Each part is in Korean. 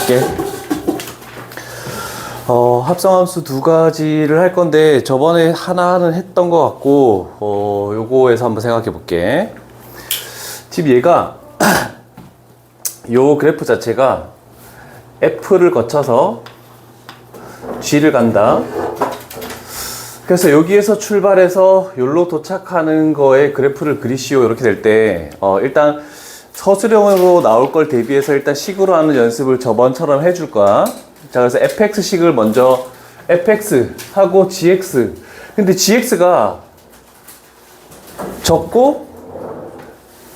볼게. 합성함수 두 가지를 할 건데 저번에 하나는 했던 것 같고 요거에서 한번 생각해 볼게. 지금 얘가 요 그래프 자체가 F를 거쳐서 G를 간다. 그래서 여기에서 출발해서 여기로 도착하는 거에 그래프를 그리시오 이렇게 될 때 일단 서술형으로 나올 걸 대비해서 일단 식으로 하는 연습을 저번처럼 해줄 거야. 자, 그래서 fx식을 먼저 fx 하고 gx. 근데 gx가 적고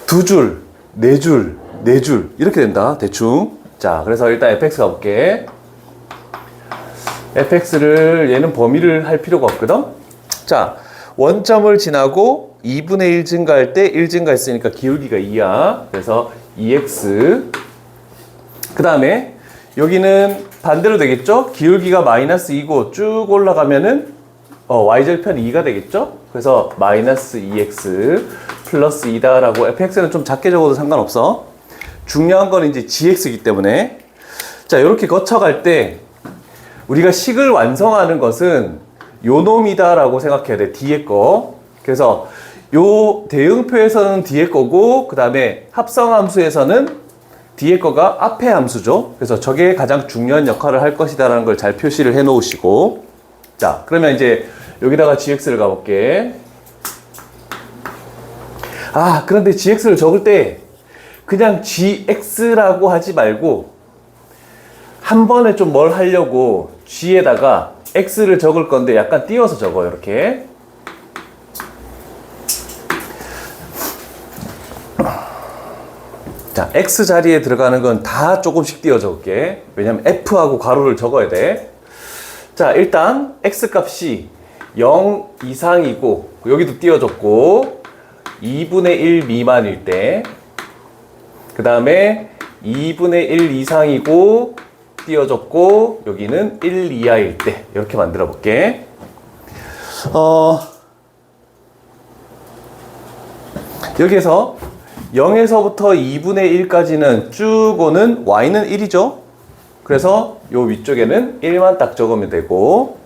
두 줄, 네 줄, 네 줄 이렇게 된다. 대충. 자, 그래서 일단 fx 가볼게. fx를 얘는 범위를 할 필요가 없거든. 자, 원점을 지나고 2분의 1 증가할 때 1 증가했으니까 기울기가 2야. 그래서 2x. 그 다음에 여기는 반대로 되겠죠? 기울기가 마이너스 2고 쭉 올라가면은 y절편 2가 되겠죠? 그래서 마이너스 2x 플러스 2다라고 fx는 좀 작게 적어도 상관없어. 중요한 건 이제 gx이기 때문에. 자, 이렇게 거쳐갈 때 우리가 식을 완성하는 것은 요 놈이다라고 생각해야 돼. 뒤에 거. 그래서 요 대응표에서는 뒤에 거고 그 다음에 합성함수에서는 뒤에 거가 앞에 함수죠. 그래서 저게 가장 중요한 역할을 할 것이다라는 걸 잘 표시를 해 놓으시고. 자, 그러면 이제 여기다가 gx를 가볼게. 그런데 gx를 적을 때 그냥 gx라고 하지 말고 한 번에 좀 뭘 하려고 g에다가 x를 적을 건데 약간 띄워서 적어요. 이렇게. 자, x 자리에 들어가는 건 다 조금씩 띄워 적을게. 왜냐면 f하고 괄호를 적어야 돼. 자, 일단 x 값이 0 이상이고 여기도 띄워 적고 2분의 1 미만일 때, 그 다음에 2분의 1 이상이고 띄워 적고 여기는 1 이하일 때 이렇게 만들어 볼게. 여기에서 0에서부터 2분의 1까지는 쭉 오는 y는 1이죠. 그래서 요 위쪽에는 1만 딱 적으면 되고,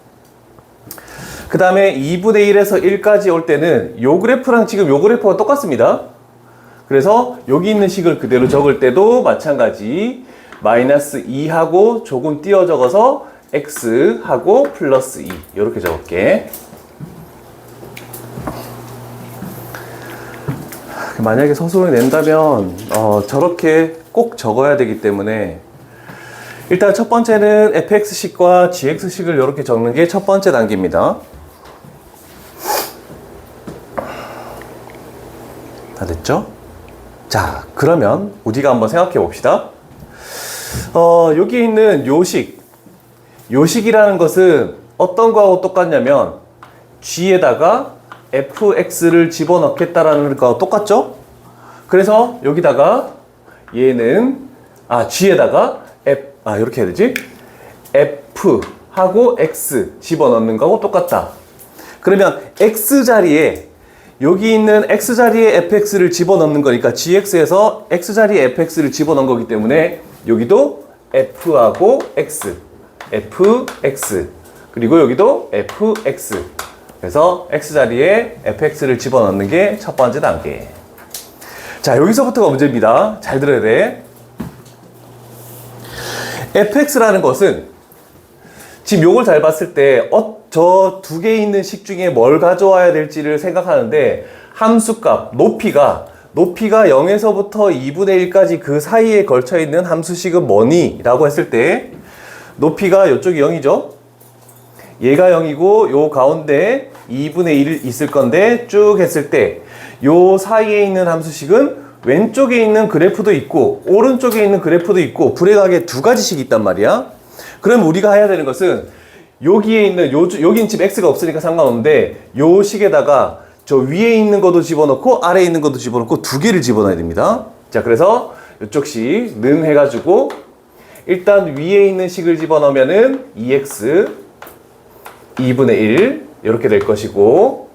그 다음에 2분의 1에서 1까지 올 때는 요 그래프랑 지금 요 그래프가 똑같습니다. 그래서 여기 있는 식을 그대로 적을 때도 마찬가지 마이너스 2하고 조금 띄워 적어서 x하고 플러스 2 이렇게 적을게. 만약에 서술을 낸다면 저렇게 꼭 적어야 되기 때문에 일단 첫 번째는 fx식과 gx식을 이렇게 적는 게 첫 번째 단계입니다. 다 됐죠? 자, 그러면 우리가 한번 생각해 봅시다. 여기 있는 요식이라는 것은 어떤 거하고 똑같냐면 g에다가 fx를 집어넣겠다라는 거하고 똑같죠? 그래서 여기다가 얘는 g에다가 이렇게 해야 되지? f하고 x 집어넣는 거하고 똑같다. 그러면 x 자리에 여기 있는 x 자리에 fx를 집어넣는 거니까 gx에서 x 자리에 fx를 집어넣은 거기 때문에 여기도 f하고 x, fx, 그리고 여기도 fx. 그래서 x 자리에 fx를 집어넣는 게 첫 번째 단계. 자, 여기서부터가 문제입니다. 잘 들어야 돼. fx라는 것은 지금 요걸 잘 봤을 때 저 두 개 있는 식 중에 뭘 가져와야 될지를 생각하는데 함수값, 높이가 0에서부터 2분의 1까지 그 사이에 걸쳐 있는 함수식은 뭐니? 라고 했을 때 높이가 이쪽이 0이죠? 얘가 0이고 요 가운데 2분의 1 있을 건데 쭉 했을 때 요 사이에 있는 함수식은 왼쪽에 있는 그래프도 있고 오른쪽에 있는 그래프도 있고 불행하게 두 가지씩 있단 말이야. 그럼 우리가 해야 되는 것은 여기에 있는 여기는 지금 x가 없으니까 상관없는데 요 식에다가 저 위에 있는 것도 집어넣고 아래에 있는 것도 집어넣고 두 개를 집어넣어야 됩니다. 자, 그래서 이쪽 식 는 해가지고 일단 위에 있는 식을 집어넣으면은 2x 2분의 1 이렇게 될 것이고,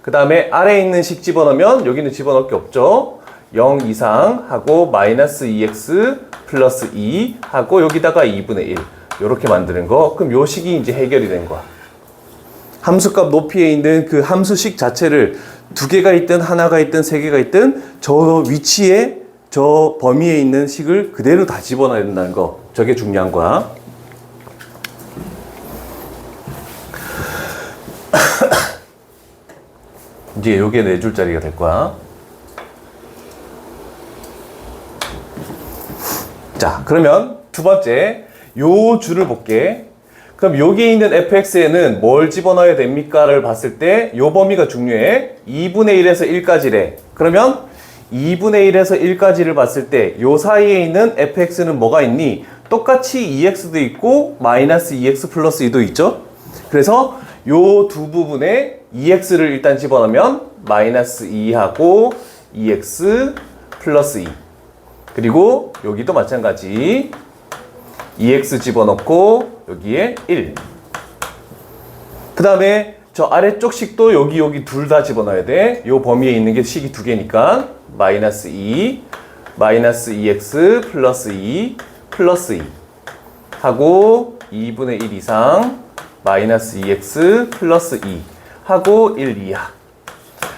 그 다음에 아래에 있는 식 집어넣으면 여기는 집어넣을 게 없죠. 0 이상 하고 마이너스 2x 플러스 2 하고 여기다가 2분의 1 이렇게 만드는 거. 그럼 요 식이 이제 해결이 된 거야. 함수값 높이에 있는 그 함수식 자체를 두 개가 있든 하나가 있든 세 개가 있든 저 위치에 저 범위에 있는 식을 그대로 다 집어넣어야 된다는 거. 저게 중요한 거야. 이제 요게 4줄짜리가 될 거야. 자, 그러면 두 번째 요 줄을 볼게. 그럼 여기 있는 fx에는 뭘 집어넣어야 됩니까?를 봤을 때 요 범위가 중요해. 2분의 1에서 1까지래. 그러면 2분의 1에서 1까지를 봤을 때 요 사이에 있는 fx는 뭐가 있니? 똑같이 2x도 있고 마이너스 2x 플러스 2도 있죠. 그래서 요 두 부분에 2x를 일단 집어넣으면 마이너스 2하고 2x 플러스 2. 그리고 여기도 마찬가지 2x 집어넣고 여기에 1. 그 다음에 저 아래쪽 식도 여기 둘 다 집어넣어야 돼. 요 범위에 있는 게 식이 두 개니까 마이너스 2, 마이너스 2x 플러스 2 플러스 2 하고 2분의 1 이상 마이너스 2x 플러스 2 하고 1 이하.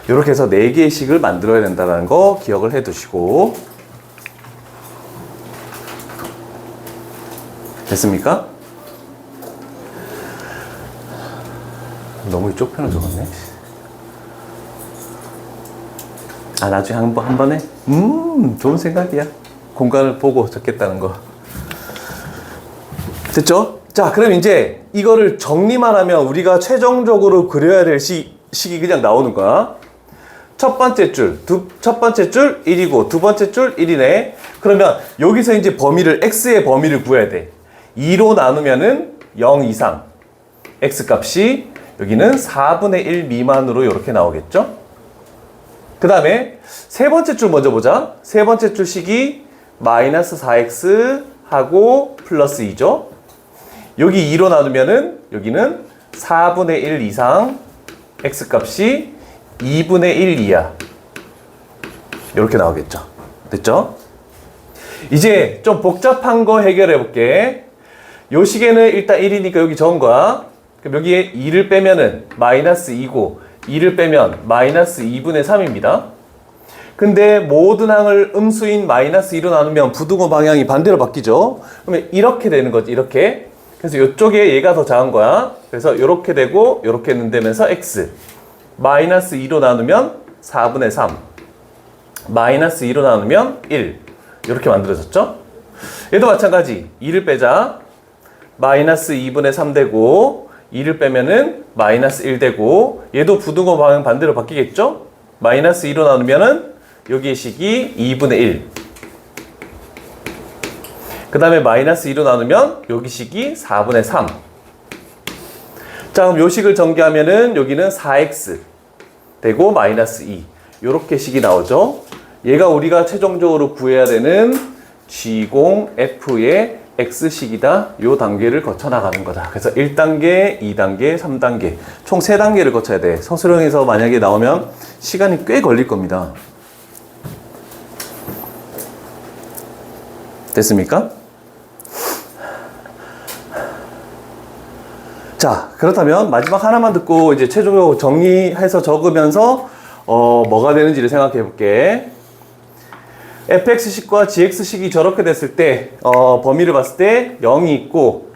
이렇게 해서 4개의 식을 만들어야 된다는 거 기억을 해 두시고. 됐습니까? 너무 이쪽 편을 적었네. 아, 나중에 한 번에? 좋은 생각이야. 공간을 보고 적겠다는 거. 됐죠? 자, 그럼 이제 이거를 정리만 하면 우리가 최종적으로 그려야 될 식이 그냥 나오는 거야. 첫 번째 줄 1이고 두 번째 줄 1이네. 그러면 여기서 이제 범위를, x의 범위를 구해야 돼. 2로 나누면은 0 이상. x 값이 여기는 4분의 1 미만으로 이렇게 나오겠죠? 그 다음에 세 번째 줄 먼저 보자. 세 번째 줄 식이 마이너스 4x 하고 플러스 2죠. 여기 2로 나누면은 여기는 4분의 1 이상 x 값이 2분의 1 이하. 이렇게 나오겠죠. 됐죠? 이제 좀 복잡한 거 해결해 볼게. 요 식에는 일단 1이니까 여기 적은 거야. 그럼 여기에 2를 빼면은 마이너스 2고 2를 빼면 마이너스 2분의 3입니다. 근데 모든 항을 음수인 마이너스 2로 나누면 부등호 방향이 반대로 바뀌죠. 그러면 이렇게 되는 거지, 이렇게. 그래서 이쪽에 얘가 더 작은 거야. 그래서 이렇게 되고 이렇게 는다면서 x. 마이너스 2로 나누면 4분의 3. 마이너스 2로 나누면 1. 이렇게 만들어졌죠? 얘도 마찬가지. 2를 빼자. 마이너스 2분의 3 되고 2를 빼면은 마이너스 1 되고 얘도 부등호 방향 반대로 바뀌겠죠? 마이너스 2로 나누면은 여기의 식이 2분의 1. 그 다음에 마이너스 2로 나누면 여기 식이 4분의 3. 자, 그럼 요 식을 전개하면은 여기는 4x 되고 마이너스 2. 요렇게 식이 나오죠. 얘가 우리가 최종적으로 구해야 되는 G0F의 X식이다. 요 단계를 거쳐 나가는 거다. 그래서 1단계, 2단계, 3단계. 총 3단계를 거쳐야 돼. 서술형에서 만약에 나오면 시간이 꽤 걸릴 겁니다. 됐습니까? 자, 그렇다면 마지막 하나만 듣고 이제 최종적으로 정리해서 적으면서 뭐가 되는지를 생각해 볼게. fx식과 gx식이 저렇게 됐을 때 범위를 봤을 때 0이 있고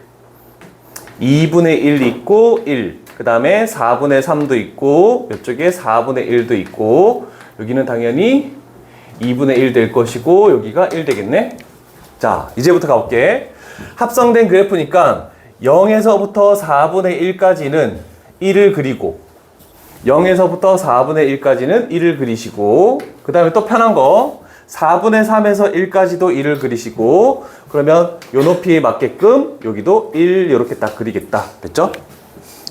2분의 1 있고 1. 그 다음에 4분의 3도 있고 이쪽에 4분의 1도 있고 여기는 당연히 2분의 1 될 것이고 여기가 1 되겠네. 자, 이제부터 가볼게. 합성된 그래프니까 0에서부터 4분의 1까지는 1을 그리고 0에서부터 4분의 1까지는 1을 그리시고 그 다음에 또 편한 거 4분의 3에서 1까지도 1을 그리시고 그러면 요 높이에 맞게끔 여기도 1 이렇게 딱 그리겠다. 됐죠?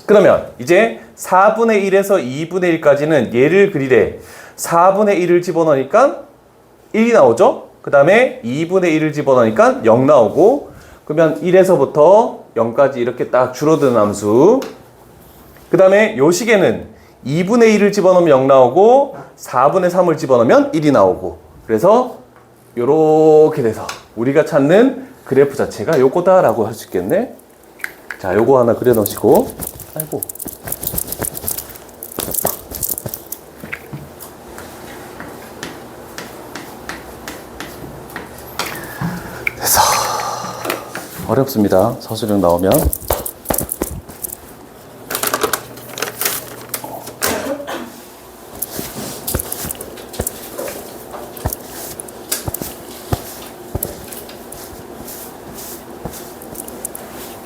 그러면 이제 4분의 1에서 2분의 1까지는 얘를 그리래. 4분의 1을 집어넣으니까 1이 나오죠? 그 다음에 2분의 1을 집어넣으니까 0 나오고 그러면 1에서부터 0까지 이렇게 딱 줄어드는 함수. 그 다음에 요 식에는 2분의 1을 집어넣으면 0 나오고 4분의 3을 집어넣으면 1이 나오고 그래서 요렇게 돼서 우리가 찾는 그래프 자체가 요거다라고 할 수 있겠네. 자, 요거 하나 그려 놓으시고. 아이고. 됐어. 어렵습니다. 서술형 나오면.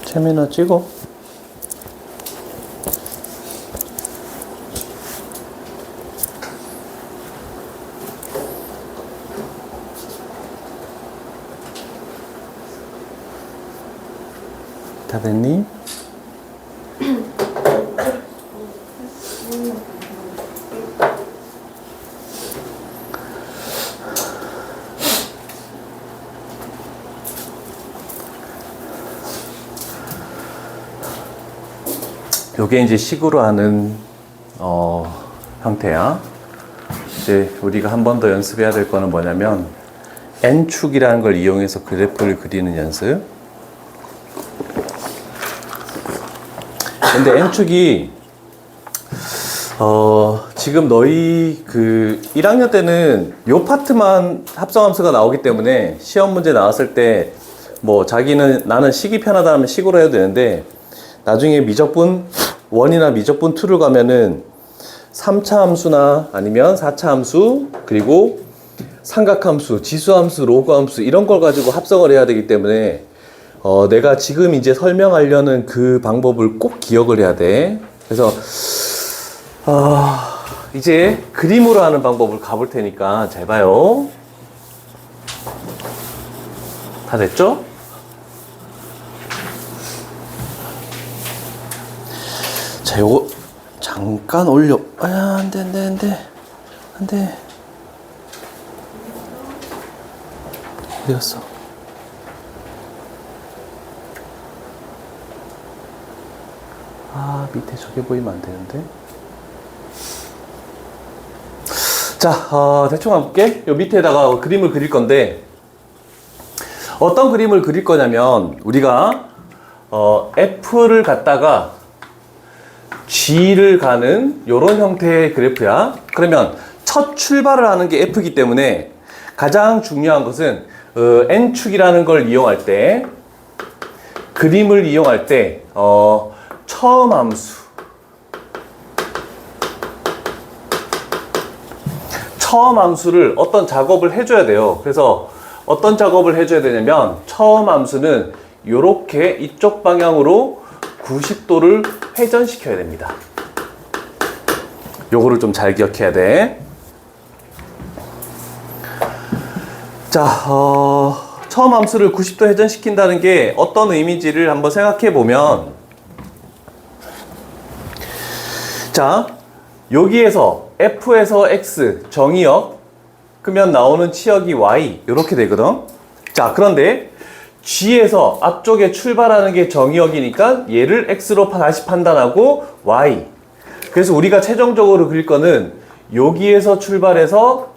채미나 찍어. 다 됐니? 요게 이제 식으로 하는 형태야. 이제 우리가 한 번 더 연습해야 될 거는 뭐냐면 n축이라는 걸 이용해서 그래프를 그리는 연습. 근데 n축이 지금 너희 그 1학년 때는 요 파트만 합성함수가 나오기 때문에 시험 문제 나왔을 때 뭐 나는 식이 편하다 하면 식으로 해도 되는데, 나중에 미적분 1이나 미적분 2를 가면은 3차 함수나 아니면 4차 함수, 그리고 삼각함수, 지수함수, 로그함수 이런 걸 가지고 합성을 해야 되기 때문에 내가 지금 이제 설명하려는 그 방법을 꼭 기억을 해야 돼. 그래서 이제 그림으로 하는 방법을 가볼 테니까 잘 봐요. 다 됐죠? 자, 요거 잠깐 올려. 안 돼. 어디 갔어? 밑에 저게 보이면 안 되는데. 자, 대충 가볼게. 요 밑에다가 그림을 그릴 건데, 어떤 그림을 그릴 거냐면, 우리가 F를 갖다가 G를 가는 요런 형태의 그래프야. 그러면 첫 출발을 하는 게 F이기 때문에 가장 중요한 것은 N축이라는 걸 이용할 때, 그림을 이용할 때 처음 함수를 어떤 작업을 해줘야 돼요. 그래서 어떤 작업을 해줘야 되냐면, 처음 함수는 요렇게 이쪽 방향으로 90도를 회전시켜야 됩니다. 요거를 좀 잘 기억해야 돼. 자, 처음 함수를 90도 회전시킨다는 게 어떤 의미인지를 한번 생각해 보면, 자, 여기에서 F에서 X 정의역, 그러면 나오는 치역이 Y 이렇게 되거든. 자, 그런데 G에서 앞쪽에 출발하는 게 정의역이니까 얘를 X로 다시 판단하고 Y. 그래서 우리가 최종적으로 그릴 거는 여기에서 출발해서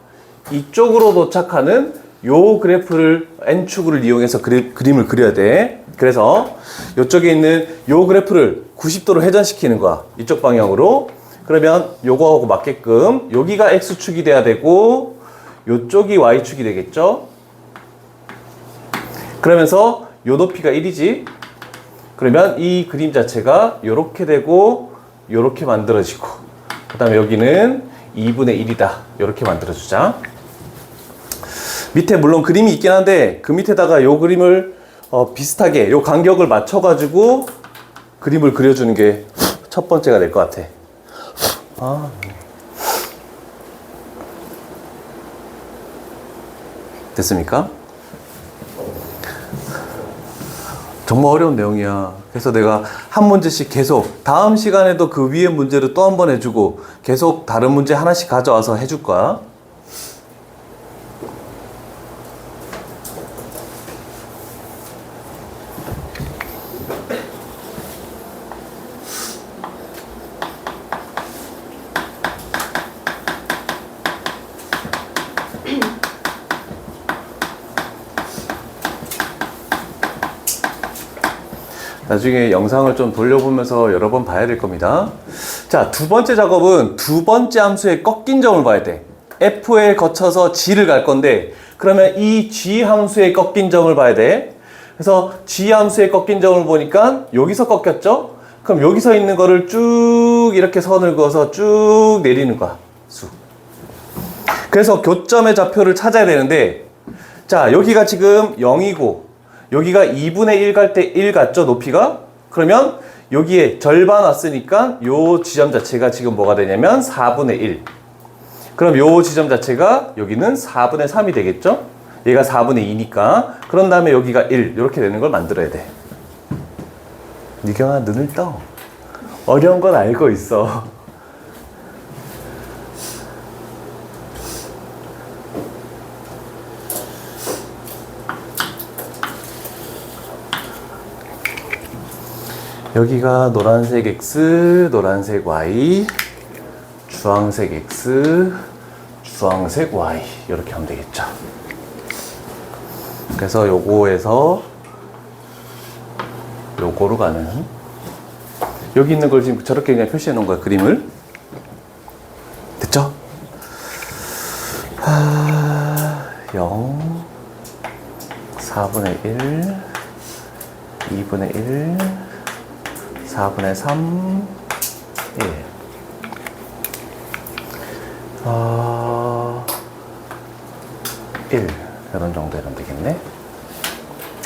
이쪽으로 도착하는 요 그래프를 N축을 이용해서 그림을 그려야 돼. 그래서 이쪽에 있는 요 그래프를 90도로 회전시키는 거야. 이쪽 방향으로. 그러면 요거하고 맞게끔 여기가 X축이 돼야 되고 요쪽이 Y축이 되겠죠. 그러면서 요 높이가 1이지. 그러면 이 그림 자체가 요렇게 되고 요렇게 만들어지고, 그 다음에 여기는 2분의 1이다 요렇게 만들어주자. 밑에 물론 그림이 있긴 한데 그 밑에다가 요 그림을 비슷하게 요 간격을 맞춰 가지고 그림을 그려주는 게 첫 번째가 될 것 같아. 됐습니까? 정말 어려운 내용이야. 그래서 내가 한 문제씩 계속 다음 시간에도 그 위에 문제를 또 한 번 해주고 계속 다른 문제 하나씩 가져와서 해줄 거야. 나중에 영상을 좀 돌려보면서 여러 번 봐야 될 겁니다. 자, 두 번째 작업은 두 번째 함수의 꺾인 점을 봐야 돼. F에 거쳐서 G를 갈 건데, 그러면 이 G 함수의 꺾인 점을 봐야 돼. 그래서 G 함수의 꺾인 점을 보니까 여기서 꺾였죠? 그럼 여기서 있는 거를 쭉 이렇게 선을 그어서 쭉 내리는 거야. 쑥. 그래서 교점의 좌표를 찾아야 되는데, 자, 여기가 지금 0이고 여기가 2분의 1 갈 때 1 같죠, 높이가? 그러면 여기에 절반 왔으니까 요 지점 자체가 지금 뭐가 되냐면 4분의 1. 그럼 요 지점 자체가 여기는 4분의 3이 되겠죠? 얘가 4분의 2니까. 그런 다음에 여기가 1. 이렇게 되는 걸 만들어야 돼. 니경아, 눈을 떠. 어려운 건 알고 있어. 여기가 노란색 X, 노란색 Y, 주황색 X, 주황색 Y 이렇게 하면 되겠죠. 그래서 요거에서 요거로 가는, 여기 있는 걸 지금 저렇게 그냥 표시해 놓은 거야, 그림을. 됐죠? 0, 4분의 1, 2분의 1, 4분의 3, 1. 1. 이런 정도 이러면 되겠네.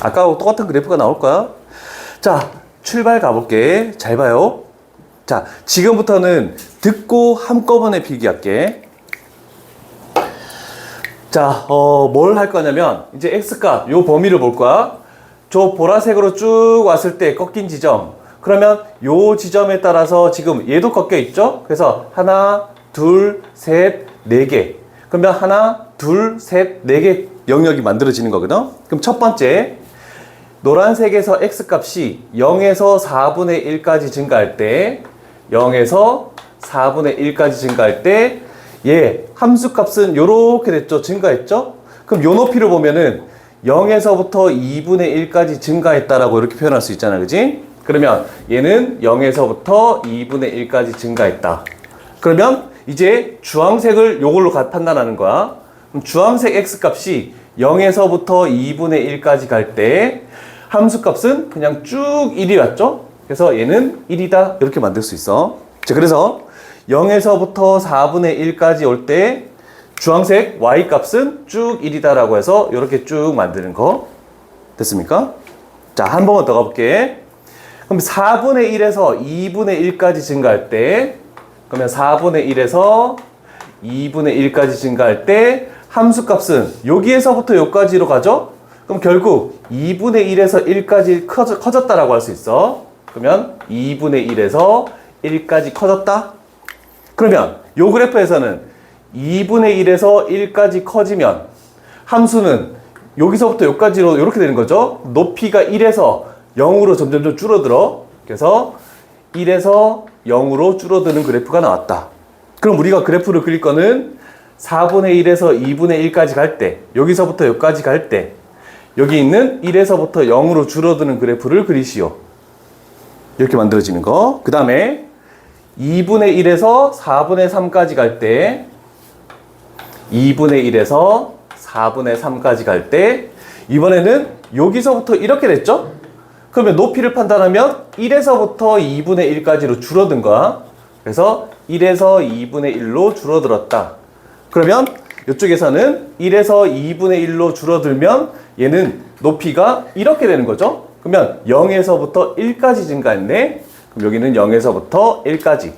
아까하고 똑같은 그래프가 나올 거야. 자, 출발 가볼게. 잘 봐요. 자, 지금부터는 듣고 한꺼번에 필기할게. 자, 뭘 할 거냐면, 이제 X값, 요 범위를 볼 거야. 저 보라색으로 쭉 왔을 때 꺾인 지점. 그러면 요 지점에 따라서 지금 얘도 꺾여 있죠? 그래서 하나, 둘, 셋, 네 개. 그러면 하나, 둘, 셋, 네 개 영역이 만들어지는 거거든? 그럼 첫 번째, 노란색에서 X값이 0에서 4분의 1까지 증가할 때, 0에서 4분의 1까지 증가할 때, 얘 함수값은 요렇게 됐죠? 증가했죠? 그럼 요 높이를 보면은 0에서부터 2분의 1까지 증가했다라고 이렇게 표현할 수 있잖아, 그지? 그러면 얘는 0에서부터 2분의 1까지 증가했다. 그러면 이제 주황색을 요걸로 판단하는 거야. 그럼 주황색 X값이 0에서부터 2분의 1까지 갈 때 함수값은 그냥 쭉 1이 왔죠? 그래서 얘는 1이다. 이렇게 만들 수 있어. 자, 그래서 0에서부터 4분의 1까지 올 때 주황색 Y값은 쭉 1이다라고 해서 이렇게 쭉 만드는 거. 됐습니까? 자, 한 번만 더 가볼게. 그럼 4분의 1에서 2분의 1까지 증가할 때, 그러면 4분의 1에서 2분의 1까지 증가할 때 함수값은 여기에서부터 여기까지로 가죠? 그럼 결국 2분의 1에서 1까지 커졌다라고 할 수 있어. 그러면 2분의 1에서 1까지 커졌다? 그러면 요 그래프에서는 2분의 1에서 1까지 커지면 함수는 여기서부터 여기까지로 이렇게 되는 거죠. 높이가 1에서 0으로 점점 줄어들어. 그래서 1에서 0으로 줄어드는 그래프가 나왔다. 그럼 우리가 그래프를 그릴 거는 4분의 1에서 2분의 1까지 갈 때, 여기서부터 여기까지 갈 때, 여기 있는 1에서부터 0으로 줄어드는 그래프를 그리시오. 이렇게 만들어지는 거. 그 다음에 2분의 1에서 4분의 3까지 갈 때, 2분의 1에서 4분의 3까지 갈 때, 이번에는 여기서부터 이렇게 됐죠? 그러면 높이를 판단하면 1에서부터 2분의 1까지로 줄어든 거야. 그래서 1에서 2분의 1로 줄어들었다. 그러면 이쪽에서는 1에서 2분의 1로 줄어들면 얘는 높이가 이렇게 되는 거죠. 그러면 0에서부터 1까지 증가했네. 그럼 여기는 0에서부터 1까지.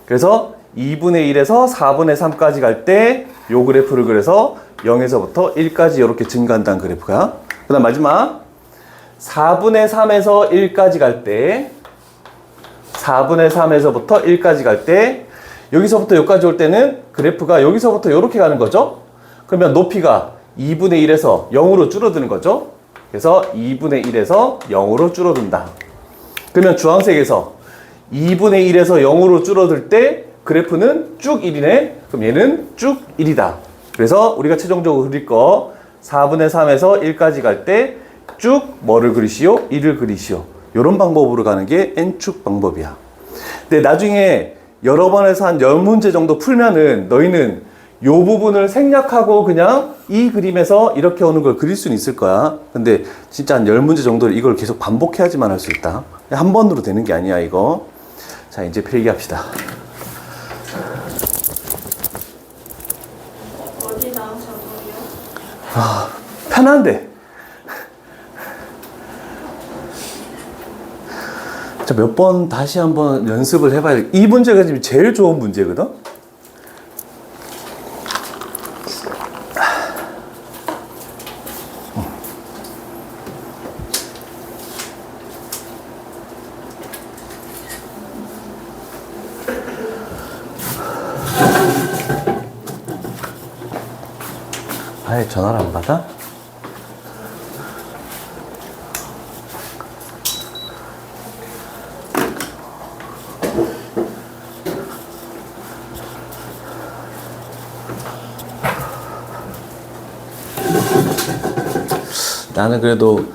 그래서 2분의 1에서 4분의 3까지 갈 때 요 그래프를 그려서 0에서부터 1까지 이렇게 증가한다는 그래프가. 그 다음 마지막 4분의 3에서 1까지 갈 때, 4분의 3에서부터 1까지 갈 때, 여기서부터 여기까지 올 때는 그래프가 여기서부터 이렇게 가는 거죠. 그러면 높이가 2분의 1에서 0으로 줄어드는 거죠. 그래서 2분의 1에서 0으로 줄어든다. 그러면 주황색에서 2분의 1에서 0으로 줄어들 때 그래프는 쭉 1이네. 그럼 얘는 쭉 1이다. 그래서 우리가 최종적으로 그릴 거 4분의 3에서 1까지 갈 때 쭉 뭐를 그리시오? 1을 그리시오. 이런 방법으로 가는 게 N축 방법이야. 근데 나중에 여러 번 해서 한 10문제 정도 풀면은 너희는 이 부분을 생략하고 그냥 이 그림에서 이렇게 오는 걸 그릴 수는 있을 거야. 근데 진짜 한 10문제 정도를 이걸 계속 반복해야지만 할 수 있다. 한 번으로 되는 게 아니야, 이거. 자, 이제 필기합시다. 어디 나오셨어요? 아, 편한데. 자, 몇 번 다시 한번 연습을 해봐야 돼. 이 문제가 지금 제일 좋은 문제거든? 아예 전화를 안 받아? 나는 그래도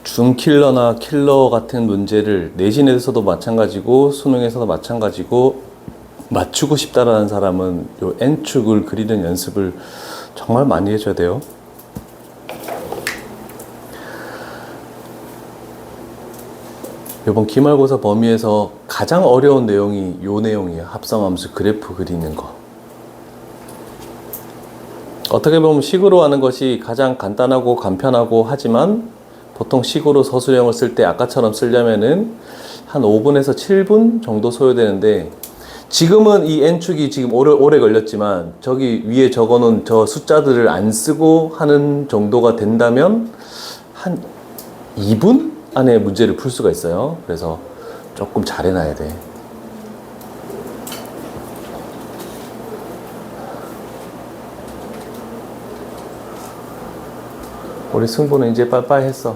준킬러나 킬러 같은 문제를 내신에서도 마찬가지고 수능에서도 마찬가지고 맞추고 싶다라는 사람은 요 N축을 그리는 연습을 정말 많이 해줘야 돼요. 이번 기말고사 범위에서 가장 어려운 내용이 요 내용이에요. 합성함수 그래프 그리는 거. 어떻게 보면 식으로 하는 것이 가장 간단하고 간편하고 하지만 보통 식으로 서술형을 쓸 때 아까처럼 쓰려면은 한 5분에서 7분 정도 소요되는데 지금은 이 N축이 지금 오래 걸렸지만 저기 위에 적어놓은 저 숫자들을 안 쓰고 하는 정도가 된다면 한 2분 안에 문제를 풀 수가 있어요. 그래서 조금 잘 해놔야 돼. 우리 승부는 이제 빠빠이 했어.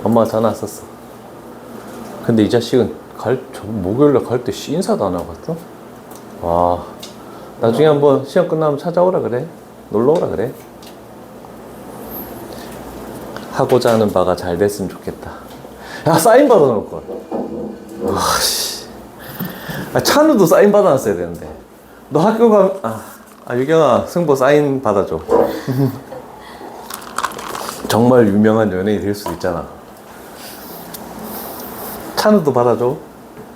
엄마가 전화 왔었어. 근데 이 자식은 목요일날 갈 때 인사도 안 하고 갔어? 와, 나중에 한번 시험 끝나면 찾아오라 그래. 놀러 오라 그래. 하고자 하는 바가 잘 됐으면 좋겠다. 야, 사인 받아놓을 걸. 아씨. 찬우도 사인 받아놨어야 되는데. 너 학교 가면, 유경아, 승보 사인 받아줘. 정말 유명한 연예인이 될 수도 있잖아. 찬우도 받아줘.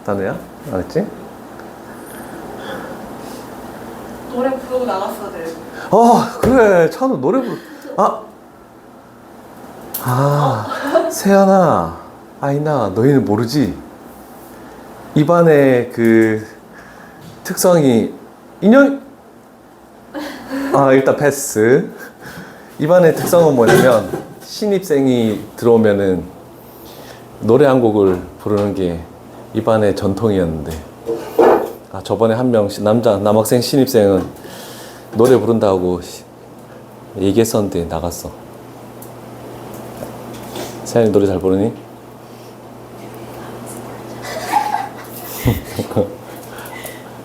다누야? 알았지? 노래 부르고 나갔어야 돼. 그래. 찬우 노래 부르. 세연아, 아이나, 너희는 모르지? 이반의 그 특성이 일단 패스. 이반의 특성은 뭐냐면 신입생이 들어오면은 노래 한 곡을 부르는 게 이반의 전통이었는데 저번에 한 명 남학생 신입생은 노래 부른다고 얘기했었는데 나갔어. 세연이 노래 잘 부르니?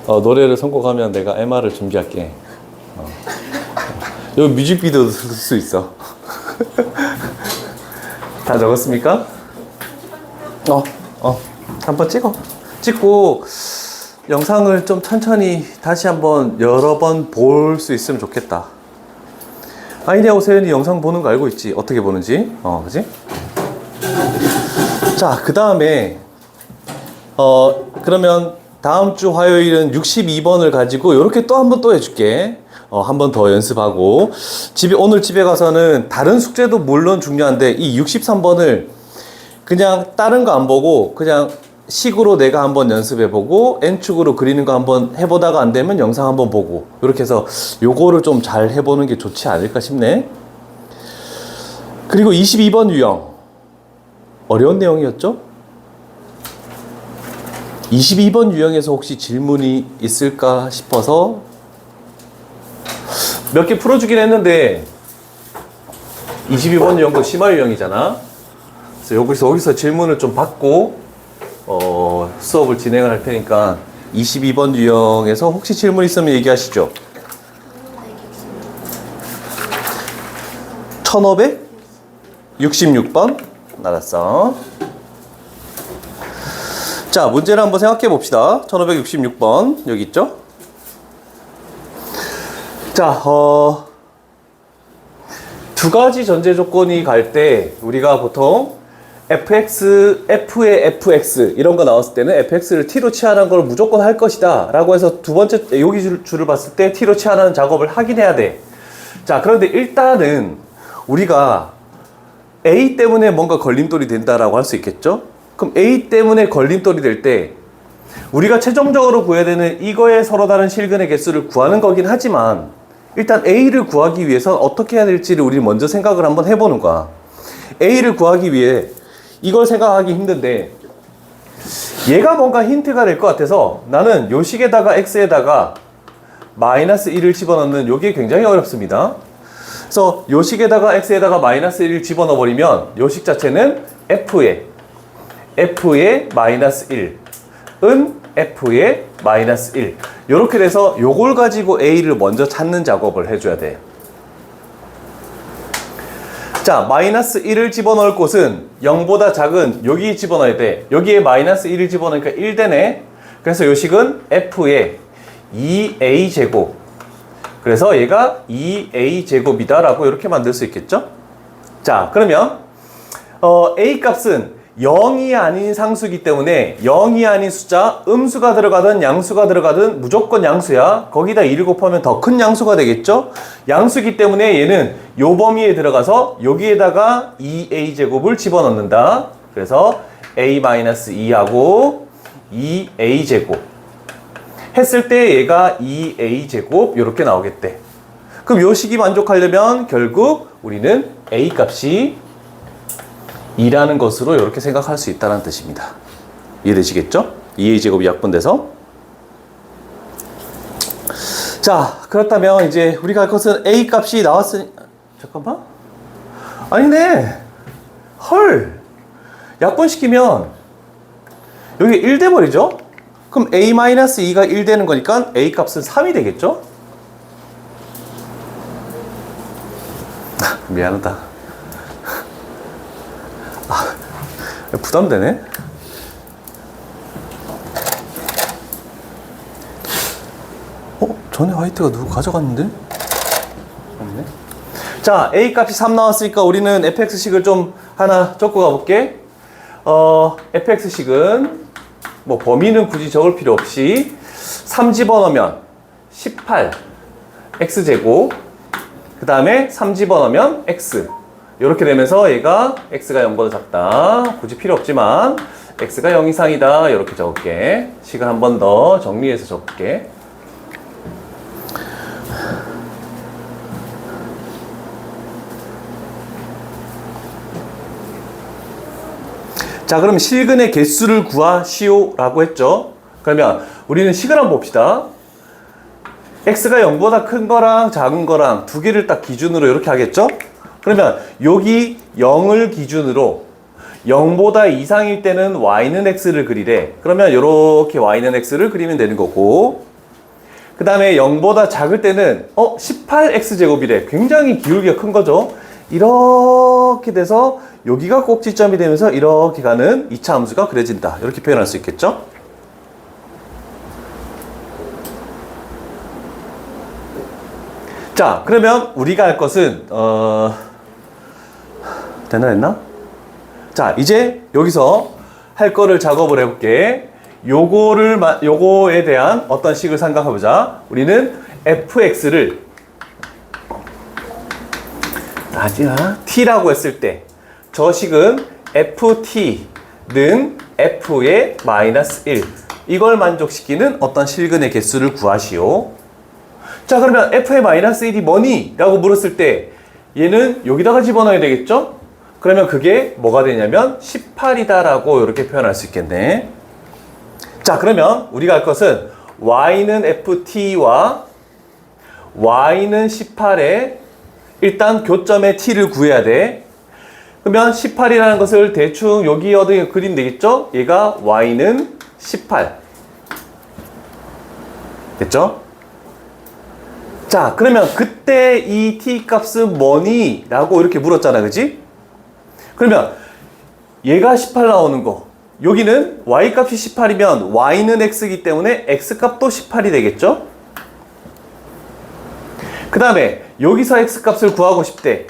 노래를 선곡하면 내가 MR을 준비할게. 여기 뮤직비디오도 쓸 수 있어. 다 적었습니까? 한번 찍고 영상을 좀 천천히 다시 한번 여러 번 볼 수 있으면 좋겠다. 아이디하고 세연이 영상 보는 거 알고 있지? 어떻게 보는지? 그지? 자, 그 다음에 그러면 다음 주 화요일은 62번을 가지고 이렇게 또 한 번 또 해줄게. 한 번 더 연습하고 오늘 집에 가서는 다른 숙제도 물론 중요한데 이 63번을 그냥 다른 거 안 보고 그냥 식으로 내가 한번 연습해보고 N축으로 그리는 거 한번 해보다가 안 되면 영상 한번 보고 이렇게 해서 요거를 좀 잘 해보는 게 좋지 않을까 싶네. 그리고 22번 유형 어려운 내용이었죠? 22번 유형에서 혹시 질문이 있을까 싶어서 몇 개 풀어주긴 했는데 22번 유형도 심화 유형이잖아. 그래서 여기서 질문을 좀 받고 수업을 진행을 할 테니까 22번 유형에서 혹시 질문 있으면 얘기하시죠. 1566번 알았어. 자, 문제를 한번 생각해 봅시다. 1566번 여기 있죠? 자, 두 가지 전제 조건이 갈 때 우리가 보통 fx, f의 fx 이런 거 나왔을 때는 fx를 t로 치환한 걸 무조건 할 것이다 라고 해서 두 번째 여기 줄을 봤을 때 t로 치환하는 작업을 하긴 해야 돼. 자, 그런데 일단은 우리가 a 때문에 뭔가 걸림돌이 된다라고 할 수 있겠죠? 그럼 a 때문에 걸림돌이 될 때 우리가 최종적으로 구해야 되는 이거의 서로 다른 실근의 개수를 구하는 거긴 하지만 일단 a를 구하기 위해서 어떻게 해야 될지를 우리 먼저 생각을 한번 해보는 거야. a를 구하기 위해 이걸 생각하기 힘든데 얘가 뭔가 힌트가 될 것 같아서 나는 요 식에다가 x에다가 마이너스 1을 집어넣는 요게 굉장히 어렵습니다. 그래서 요 식에다가 x에다가 마이너스 1을 집어넣어 버리면 요 식 자체는 f의 마이너스 1은 f의 마이너스 1 요렇게 돼서 요걸 가지고 a를 먼저 찾는 작업을 해줘야 돼요. 자, 마이너스 1을 집어넣을 곳은 0보다 작은 여기 집어넣어야 돼. 여기에 마이너스 1을 집어넣으니까 1 되네. 그래서 요 식은 f의 2a제곱. 그래서 얘가 2a제곱이다 라고 이렇게 만들 수 있겠죠? 자, 그러면 a 값은 0이 아닌 상수이기 때문에 0이 아닌 숫자, 음수가 들어가든 양수가 들어가든 무조건 양수야. 거기다 2를 곱하면 더 큰 양수가 되겠죠? 양수이기 때문에 얘는 요 범위에 들어가서 여기에다가 2a제곱을 집어넣는다. 그래서 a-2하고 2a제곱 했을 때 얘가 2a제곱 이렇게 나오겠대. 그럼 요 식이 만족하려면 결국 우리는 a 값이 2라는 것으로 이렇게 생각할 수 있다는 뜻입니다. 이해되시겠죠? 2a제곱이 약분돼서. 자, 그렇다면 이제 우리가 할 것은 a 값이 나왔으니 잠깐만. 아니네. 헐. 약분시키면 여기 1 돼버리죠? 그럼 a-2가 1 되는 거니까 a 값은 3이 되겠죠? 미안하다. 부담되네. 전에 화이트가 누구 가져갔는데? 아니네. 자, a 값이 3 나왔으니까 우리는 fx식을 좀 하나 적고 가볼게. fx식은 뭐 범위는 굳이 적을 필요 없이 3 집어넣으면 18 x제곱 그 다음에 3 집어넣으면 x 이렇게 되면서 얘가 x가 0보다 작다. 굳이 필요 없지만 x가 0 이상이다. 이렇게 적을게. 식을 한 번 더 정리해서 적을게. 자, 그럼 실근의 개수를 구하시오 라고 했죠. 그러면 우리는 식을 한번 봅시다. x가 0보다 큰 거랑 작은 거랑 두 개를 딱 기준으로 이렇게 하겠죠. 그러면 여기 0을 기준으로 0보다 이상일 때는 y는 x를 그리래. 그러면 이렇게 y는 x를 그리면 되는 거고, 그 다음에 0보다 작을 때는 18x제곱이래. 굉장히 기울기가 큰 거죠. 이렇게 돼서 여기가 꼭지점이 되면서 이렇게 가는 2차 함수가 그려진다. 이렇게 표현할 수 있겠죠. 자, 그러면 우리가 할 것은 됐나? 자, 이제 여기서 할 거를 작업을 해볼게. 요거에 대한 어떤 식을 생각해보자. 우리는 fx를 t라고 했을 때 저 식은 ft는 f의 마이너스 1 이걸 만족시키는 어떤 실근의 개수를 구하시오. 자, 그러면 f의 마이너스 1이 뭐니? 라고 물었을 때 얘는 여기다가 집어넣어야 되겠죠? 그러면 그게 뭐가 되냐면 18이다 라고 이렇게 표현할 수 있겠네. 자, 그러면 우리가 할 것은 y는 ft와 y는 18에 일단 교점의 t를 구해야 돼. 그러면 18이라는 것을 대충 여기 어디 그리면 되겠죠? 얘가 y는 18 됐죠? 자, 그러면 그때 이 t 값은 뭐니? 라고 이렇게 물었잖아, 그지? 그러면 얘가 18 나오는 거, 여기는 y 값이 18이면 y는 x이기 때문에 x 값도 18이 되겠죠? 그 다음에 여기서 x 값을 구하고 싶대.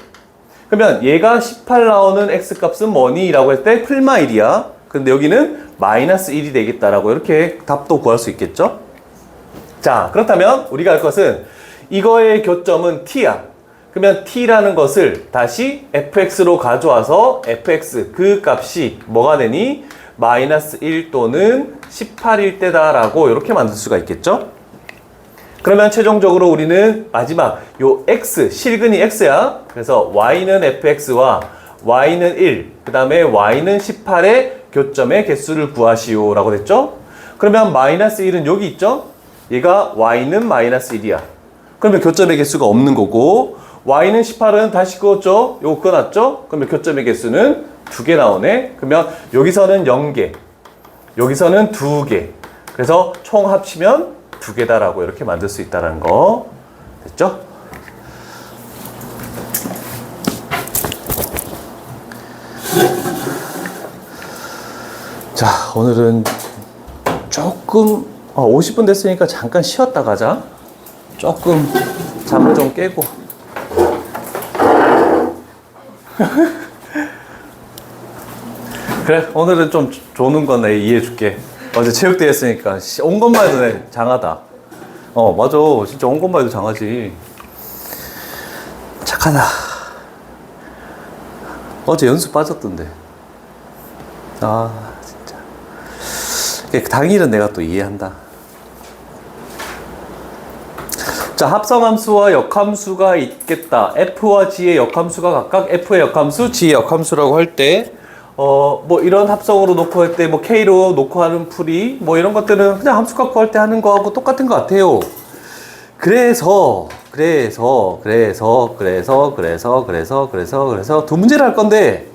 그러면 얘가 18 나오는 x 값은 뭐니? 라고 할 때 플마 1이야. 근데 여기는 마이너스 1이 되겠다라고 이렇게 답도 구할 수 있겠죠? 자, 그렇다면 우리가 할 것은 이거의 교점은 t야. 그러면 t라는 것을 다시 fx로 가져와서 fx 그 값이 뭐가 되니? 마이너스 1 또는 18일 때다라고 이렇게 만들 수가 있겠죠? 그러면 최종적으로 우리는 마지막 요 x, 실근이 x야. 그래서 y는 fx와 y는 1, 그 다음에 y는 18의 교점의 개수를 구하시오 라고 됐죠? 그러면 마이너스 1은 여기 있죠? 얘가 y는 마이너스 1이야. 그러면 교점의 개수가 없는 거고 y는 18은 다시 그었죠? 요거 끊었죠? 그러면 교점의 개수는 2개 나오네. 그러면 여기서는 0개, 여기서는 2개. 그래서 총 합치면 2개다라고 이렇게 만들 수 있다는 거 됐죠? 자, 오늘은 조금 50분 됐으니까 잠깐 쉬었다 가자. 조금 잠을 좀 깨고. 그래, 오늘은 좀 조는 건 내 이해해 줄게. 어제 체육대회 했으니까 온 것만 해도 내 장하다. 맞아. 진짜 온 것만 해도 장하지. 착하다. 어제 연습 빠졌던데. 아, 진짜. 당일은 내가 또 이해한다. 자, 합성함수와 역함수가 있겠다. F와 G의 역함수가 각각 F의 역함수, G의 역함수라고 할 때, 뭐 이런 합성으로 놓고 할 때, 뭐 K로 놓고 하는 풀이, 뭐 이런 것들은 그냥 함수 갖고 할 때 하는 거하고 똑같은 것 같아요. 그래서 두 문제를 할 건데,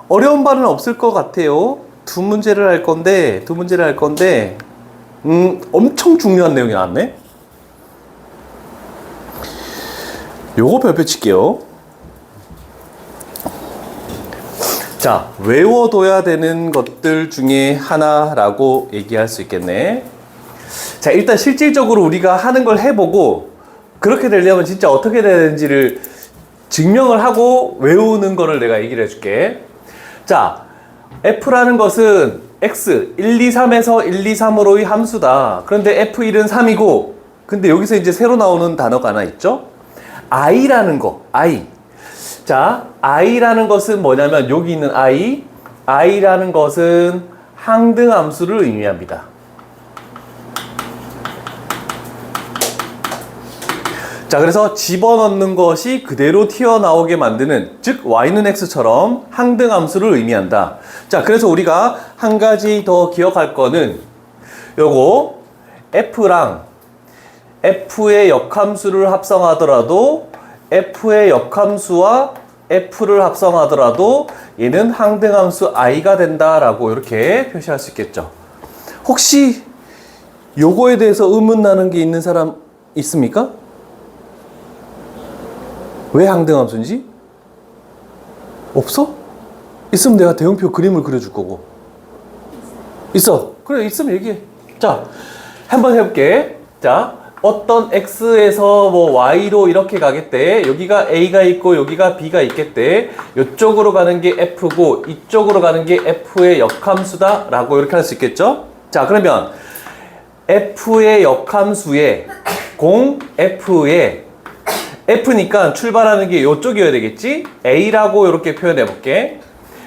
어려운 바는 없을 것 같아요. 두 문제를 할 건데, 엄청 중요한 내용이 나왔네? 요거 별표 칠게요. 자, 외워둬야 되는 것들 중에 하나라고 얘기할 수 있겠네. 자, 일단 실질적으로 우리가 하는 걸 해보고 그렇게 되려면 진짜 어떻게 되는지를 증명을 하고 외우는 거를 내가 얘기를 해줄게. 자, F라는 것은 X 1, 2, 3에서 1, 2, 3으로의 함수다. 그런데 F1은 3이고, 근데 여기서 이제 새로 나오는 단어가 하나 있죠? I라는 거, I. 자, I라는 것은 뭐냐면 여기 있는 I라는 것은 항등함수를 의미합니다. 자, 그래서 집어넣는 것이 그대로 튀어나오게 만드는, 즉 y는 x처럼 항등함수를 의미한다. 자, 그래서 우리가 한 가지 더 기억할 거는 요거 f랑 f의 역함수를 합성하더라도 f의 역함수와 f를 합성하더라도 얘는 항등함수 i가 된다라고 이렇게 표시할 수 있겠죠. 혹시 요거에 대해서 의문 나는 게 있는 사람 있습니까? 왜 항등함수인지? 없어? 있으면 내가 대형표 그림을 그려줄 거고. 있어. 그래, 있으면 얘기해. 자, 한번 해볼게. 자, 어떤 x에서 뭐 y로 이렇게 가겠대. 여기가 a가 있고 여기가 b가 있겠대. 이쪽으로 가는 게 f고 이쪽으로 가는 게 f의 역함수다 라고 이렇게 할 수 있겠죠? 자, 그러면 f의 역함수에 공 f의 F니까 출발하는 게 이쪽이어야 되겠지? A라고 이렇게 표현해 볼게.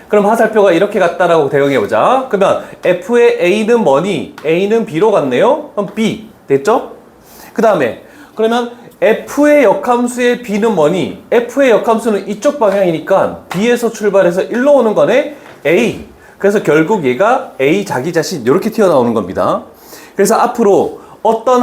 그럼 화살표가 이렇게 갔다라고 대응해 보자. 그러면 F의 A는 뭐니? A는 B로 갔네요? 그럼 B. 됐죠? 그 다음에 그러면 F의 역함수의 B는 뭐니? F의 역함수는 이쪽 방향이니까 B에서 출발해서 1로 오는 거네? A. 그래서 결국 얘가 A 자기 자신 이렇게 튀어나오는 겁니다. 그래서 앞으로 어떤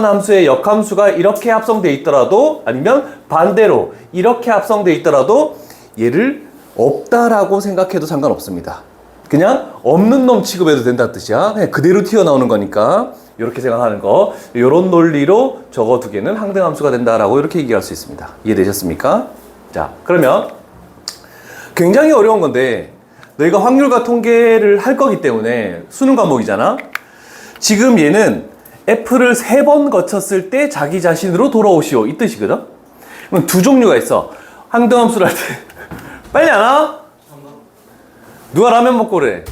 함수의 역함수가 이렇게 합성되어 있더라도 아니면 반대로 이렇게 합성되어 있더라도 얘를 없다라고 생각해도 상관없습니다. 그냥 없는 놈 취급해도 된다는 뜻이야. 그냥 그대로 튀어나오는 거니까 이렇게 생각하는 거. 이런 논리로 저거 두 개는 항등함수가 된다라고 이렇게 얘기할 수 있습니다. 이해되셨습니까? 자, 그러면 굉장히 어려운 건데 너희가 확률과 통계를 할 거기 때문에 수능 과목이잖아. 지금 얘는 F를 3번 거쳤을 때 자기 자신으로 돌아오시오 이 뜻이거든. 그럼 두 종류가 있어. 항등함수를 할 때 빨리 안 와? 누가 라면 먹고 그래?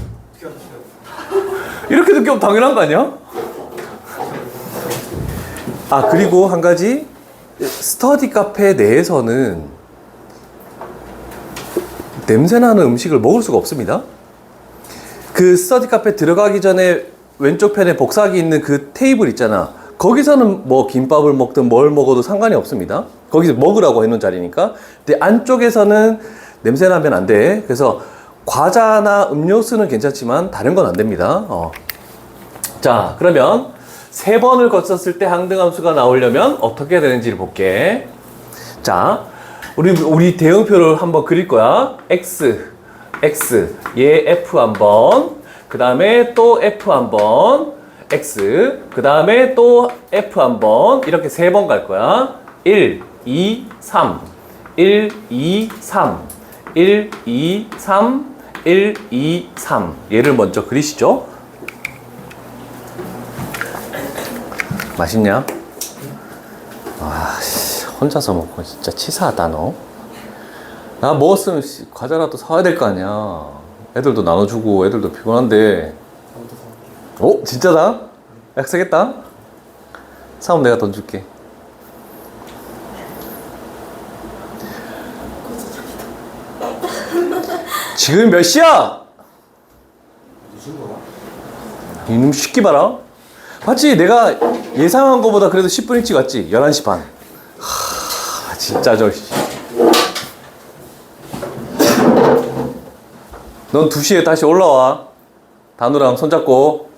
이렇게 늦게 오면 당연한 거 아니야? 아, 그리고 한 가지, 스터디 카페 내에서는 냄새나는 음식을 먹을 수가 없습니다. 그 스터디 카페 들어가기 전에 왼쪽 편에 복사기 있는 그 테이블 있잖아. 거기서는 뭐 김밥을 먹든 뭘 먹어도 상관이 없습니다. 거기서 먹으라고 해놓은 자리니까. 근데 안쪽에서는 냄새 나면 안 돼. 그래서 과자나 음료수는 괜찮지만 다른 건 안 됩니다. 자, 그러면 3번을 거쳤을 때 항등함수가 나오려면 어떻게 해야 되는지를 볼게. 자, 우리 대응표를 한번 그릴 거야. X, 얘 F 한번, 그 다음에 또 F 한번, X, 그 다음에 또 F 한번, 이렇게 3번 갈 거야. 1, 2, 3, 1, 2, 3, 1, 2, 3, 1, 2, 3. 얘를 먼저 그리시죠. 맛있냐? 와, 혼자서 먹고 진짜 치사하다 너. 나 먹었으면 과자라도 사와야 될 거 아니야. 애들도 나눠주고 애들도 피곤한데. 오, 진짜다? 약속했다? 사오면 내가 돈 줄게. 지금 몇 시야? 이놈 쉽게 봐라. 봤지? 내가 예상한 거보다 그래도 10분 일찍 왔지? 11시 반. 하, 진짜 넌 2시에 다시 올라와. 단우랑 손잡고.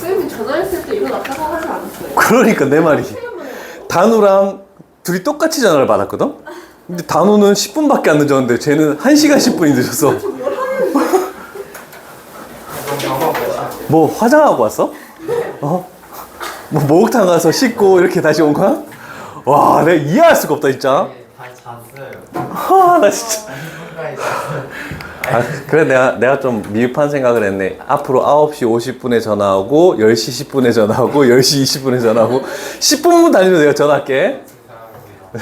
쌤이 전화했을 때 일어났다고 하지 않았어요? 그러니까 내 말이. 단우랑 둘이 똑같이 전화를 받았거든? 근데 단우는 10분밖에 안 늦었는데 쟤는 1시간 10분이 늦었어. 뭐 화장하고 왔어? 뭐 목욕탕 가서 씻고 이렇게 다시 온 거야? 와, 내가 이해할 수가 없다 진짜. 다 잤어요. 나 진짜. 아, 그래 내가 좀 미흡한 생각을 했네. 앞으로 9시 50분에 전화하고 10시 10분에 전화하고 10시 20분에 전화하고 10분만 다니면 내가 전화할게.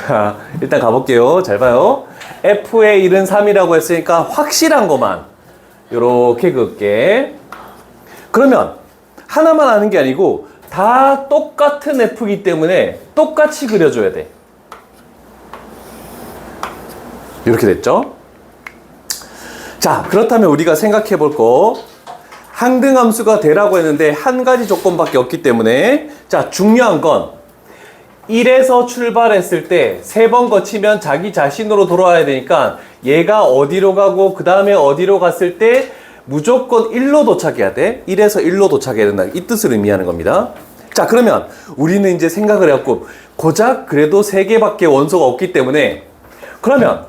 자, 일단 가볼게요. 잘 봐요. F의 1은 3이라고 했으니까 확실한 것만 요렇게 그을게. 그러면 하나만 아는 게 아니고 다 똑같은 F이기 때문에 똑같이 그려줘야 돼. 이렇게 됐죠? 자, 그렇다면 우리가 생각해 볼 거, 항등함수가 되라고 했는데 한 가지 조건밖에 없기 때문에, 자, 중요한 건 1에서 출발했을 때 3번 거치면 자기 자신으로 돌아와야 되니까 얘가 어디로 가고 그 다음에 어디로 갔을 때 무조건 1로 도착해야 돼. 1에서 1로 도착해야 된다. 이 뜻을 의미하는 겁니다. 자, 그러면 우리는 이제 생각을 해갖고 고작 그래도 3개밖에 원소가 없기 때문에, 그러면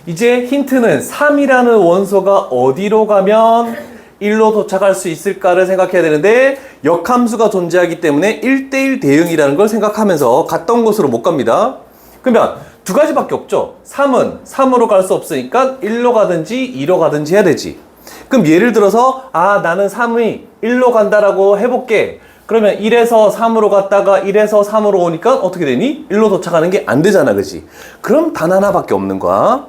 이제 힌트는 3이라는 원소가 어디로 가면 1로 도착할 수 있을까를 생각해야 되는데, 역함수가 존재하기 때문에 1대1 대응이라는 걸 생각하면서 갔던 곳으로 못 갑니다. 그러면 두 가지밖에 없죠. 3은 3으로 갈 수 없으니까 1로 가든지 2로 가든지 해야 되지. 그럼 예를 들어서 나는 3이 1로 간다라고 해볼게. 그러면 1에서 3으로 갔다가 1에서 3으로 오니까 어떻게 되니? 1로 도착하는 게 안 되잖아, 그지? 그럼 단 하나밖에 없는 거야.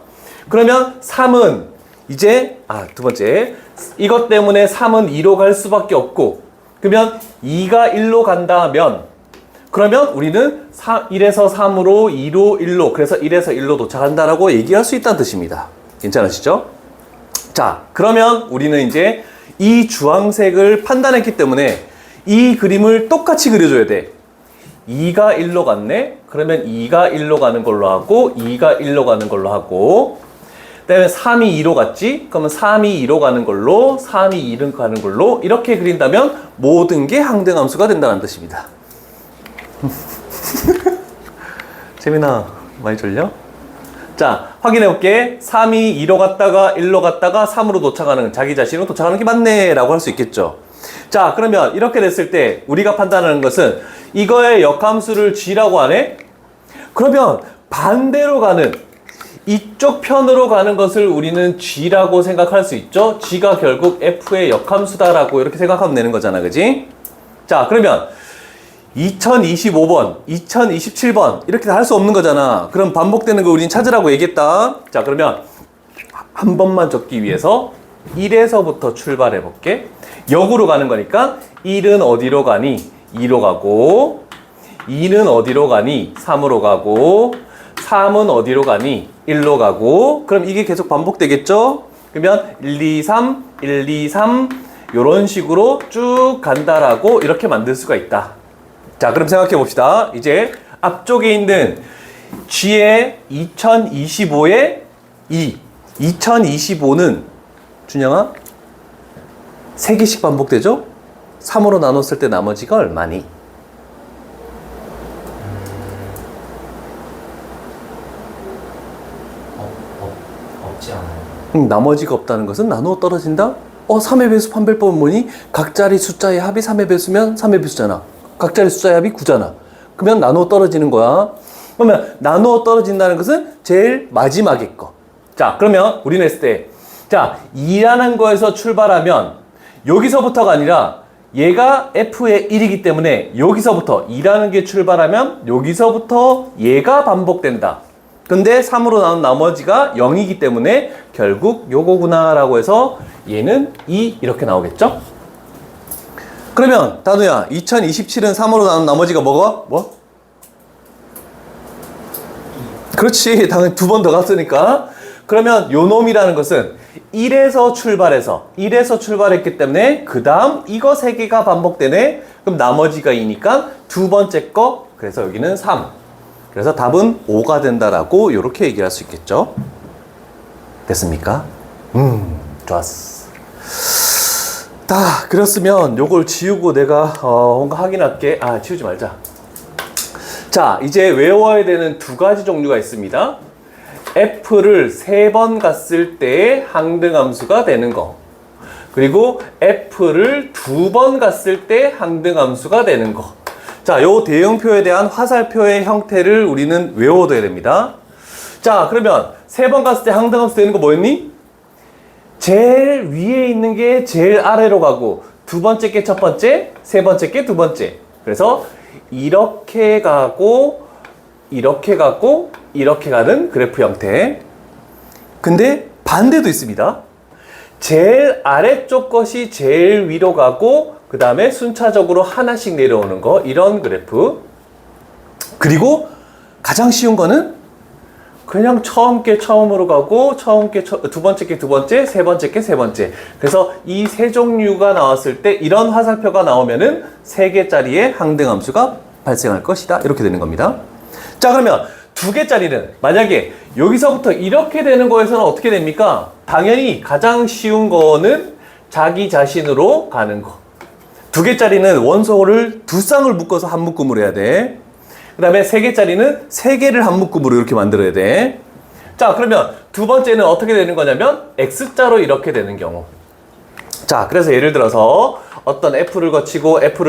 그러면 3은 이제 두 번째, 이것 때문에 3은 2로 갈 수밖에 없고, 그러면 2가 1로 간다면, 그러면 우리는 1에서 3으로 2로 1로, 그래서 1에서 1로 도착한다라고 얘기할 수 있다는 뜻입니다. 괜찮으시죠? 자, 그러면 우리는 이제 이 주황색을 판단했기 때문에 이 그림을 똑같이 그려줘야 돼. 2가 1로 갔네? 그러면 2가 1로 가는 걸로 하고, 2가 1로 가는 걸로 하고, 그 다음에 3이 2로 갔지? 그러면 3이 2로 가는 걸로, 3이 2로 가는 걸로, 이렇게 그린다면 모든 게 항등함수가 된다는 뜻입니다. 재민아, 많이 졸려? 자, 확인해 볼게. 3이 2로 갔다가 1로 갔다가 3으로 도착하는, 자기 자신으로 도착하는 게 맞네 라고 할 수 있겠죠. 자, 그러면 이렇게 됐을 때 우리가 판단하는 것은 이거의 역함수를 G라고 하네? 그러면 반대로 가는 이쪽 편으로 가는 것을 우리는 G라고 생각할 수 있죠. G가 결국 F의 역함수다라고 이렇게 생각하면 되는 거잖아, 그지? 자, 그러면 2025번, 2027번 이렇게 다 할 수 없는 거잖아. 그럼 반복되는 거 우린 찾으라고 얘기했다. 자, 그러면 한 번만 적기 위해서 1에서부터 출발해 볼게. 역으로 가는 거니까 1은 어디로 가니? 2로 가고, 2는 어디로 가니? 3으로 가고, 3은 어디로 가니? 1로 가고. 그럼 이게 계속 반복되겠죠? 그러면 1, 2, 3, 1, 2, 3 이런 식으로 쭉 간다라고 이렇게 만들 수가 있다. 자, 그럼 생각해 봅시다. 이제 앞쪽에 있는 G의 2025의 2. 2025는 준영아 3개씩 반복되죠? 3으로 나눴을 때 나머지가 얼마니? 없지 않아요. 나머지가 없다는 것은 나누어 떨어진다? 3의 배수 판별법은 뭐니? 각자리 숫자의 합이 3의 배수면 3의 배수잖아. 각자리 숫자의 합이 9잖아. 그러면 나누어 떨어지는 거야. 그러면 나누어 떨어진다는 것은 제일 마지막에 거. 자, 그러면 우리는 했을 때, 자, 2라는 거에서 출발하면 여기서부터가 아니라 얘가 F의 1이기 때문에 여기서부터 2라는 게 출발하면 여기서부터 얘가 반복된다. 근데 3으로 나온 나머지가 0이기 때문에 결국 요거구나 라고 해서 얘는 2 이렇게 나오겠죠? 그러면 다누야 2027은 3으로 나온 나머지가 뭐가? 뭐? 그렇지, 당연히 2번 더 갔으니까. 그러면 요 놈이라는 것은 1에서 출발했기 때문에 그 다음 이거 3개가 반복되네. 그럼 나머지가 2니까 두 번째 거, 그래서 여기는 3. 그래서 답은 5가 된다라고 이렇게 얘기할 수 있겠죠. 됐습니까? 좋았어. 다 그렇으면 요걸 지우고 내가 뭔가 확인할게. 지우지 말자. 자, 이제 외워야 되는 두 가지 종류가 있습니다. F를 3번 갔을 때의 항등함수가 되는 거, 그리고 F를 2번 갔을 때 항등함수가 되는 거. 자, 요 대형표에 대한 화살표의 형태를 우리는 외워둬야 됩니다. 자, 그러면 3번 갔을 때 항등함수 되는 거 뭐였니? 제일 위에 있는 게 제일 아래로 가고, 두 번째 게 첫 번째, 세 번째 게 두 번째. 그래서 이렇게 가고, 이렇게 가고, 이렇게 가는 그래프 형태. 근데 반대도 있습니다. 제일 아래쪽 것이 제일 위로 가고 그 다음에 순차적으로 하나씩 내려오는 거, 이런 그래프. 그리고 가장 쉬운 거는 그냥 처음 게 처음으로 가고 처음 게 두 번째 게 두 번째, 세 번째 게 세 번째. 그래서 이 세 종류가 나왔을 때 이런 화살표가 나오면은 3개짜리의 항등함수가 발생할 것이다. 이렇게 되는 겁니다. 자, 그러면 2개짜리는 만약에 여기서부터 이렇게 되는 거에서는 어떻게 됩니까? 당연히 가장 쉬운 거는 자기 자신으로 가는 거. 2개짜리는 원소를 2쌍을 묶어서 한 묶음으로 해야 돼. 그 다음에 3개짜리는 3개를 한 묶음으로 이렇게 만들어야 돼. 자, 그러면 두 번째는 어떻게 되는 거냐면 X자로 이렇게 되는 경우. 자, 그래서 예를 들어서 어떤 F를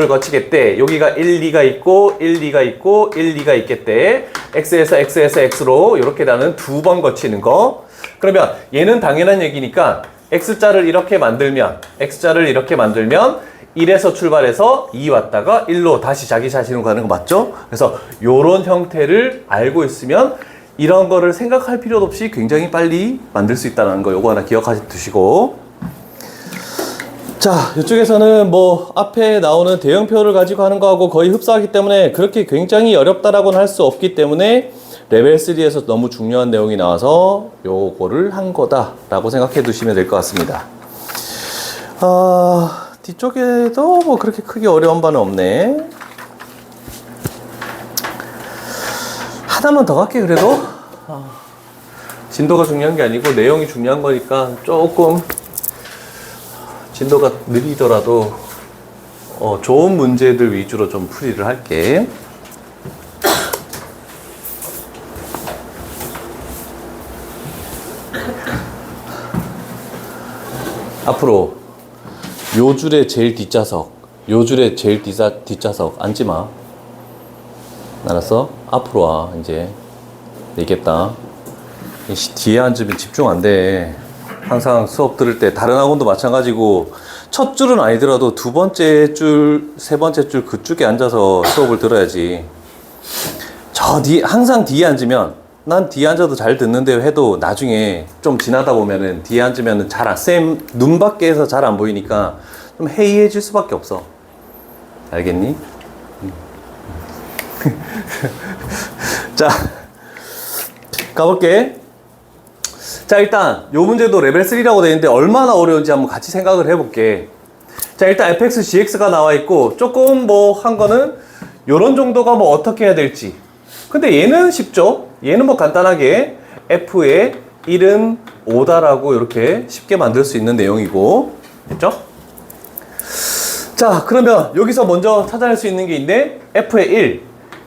거치겠대. 여기가 1, 2가 있고 1, 2가 있고 1, 2가 있겠대. X에서 X로 이렇게 나는 2번 거치는 거. 그러면 얘는 당연한 얘기니까 X자를 이렇게 만들면 1에서 출발해서 2 왔다가 1로 다시 자기 자신으로 가는 거 맞죠? 그래서 요런 형태를 알고 있으면 이런 거를 생각할 필요도 없이 굉장히 빨리 만들 수 있다는 거, 요거 하나 기억하시 두시고. 자, 이쪽에서는 뭐 앞에 나오는 대형표를 가지고 하는 거하고 거의 흡사하기 때문에 그렇게 굉장히 어렵다라고는 할 수 없기 때문에 레벨 3에서 너무 중요한 내용이 나와서 요거를 한 거다라고 생각해 두시면 될 것 같습니다. 뒤쪽에도 뭐 그렇게 크게 어려운 바는 없네. 하나만 더 갈게. 그래도 진도가 중요한 게 아니고 내용이 중요한 거니까 조금 진도가 느리더라도 좋은 문제들 위주로 좀 풀이를 할게. 앞으로 요 줄의 제일 뒷좌석, 요 줄의 제일 뒷좌석 앉지 마. 알았어? 앞으로 와. 이제 얘기했다. 뒤에 앉으면 집중 안 돼. 항상 수업 들을 때 다른 학원도 마찬가지고 첫 줄은 아니더라도 두 번째 줄, 세 번째 줄 그쪽에 앉아서 수업을 들어야지. 항상 뒤에 앉으면 난 뒤에 앉아도 잘 듣는데요 해도 나중에 좀 지나다 보면은 뒤에 앉으면은 쌤 눈 밖에서 잘 안 보이니까 좀 해이해질 수밖에 없어. 알겠니? 자, 가볼게. 자, 일단 요 문제도 레벨 3라고 되어 있는데 얼마나 어려운지 한번 같이 생각을 해볼게. 자, 일단 fx, gx가 나와 있고 조금 뭐 한 거는 요런 정도가 뭐 어떻게 해야 될지. 근데 얘는 쉽죠? 얘는 뭐 간단하게 f의 1은 5다라고 이렇게 쉽게 만들 수 있는 내용이고, 됐죠? 자, 그러면 여기서 먼저 찾아낼 수 있는 게 있는데 f의 1,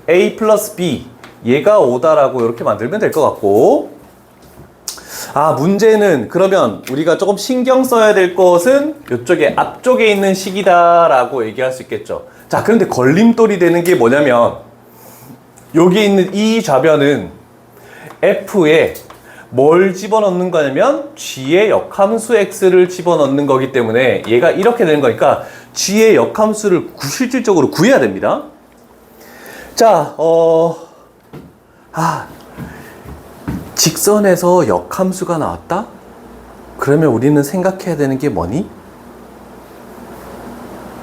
a 플러스 b, 얘가 5다라고 이렇게 만들면 될 것 같고, 문제는 그러면 우리가 조금 신경 써야 될 것은 이쪽에 앞쪽에 있는 식이다라고 얘기할 수 있겠죠. 자, 그런데 걸림돌이 되는 게 뭐냐면 여기 있는 이 좌변은 f에 뭘 집어넣는 거냐면 g의 역함수 x를 집어넣는 거기 때문에 얘가 이렇게 되는 거니까 g의 역함수를 실질적으로 구해야 됩니다. 자, 직선에서 역함수가 나왔다? 그러면 우리는 생각해야 되는 게 뭐니?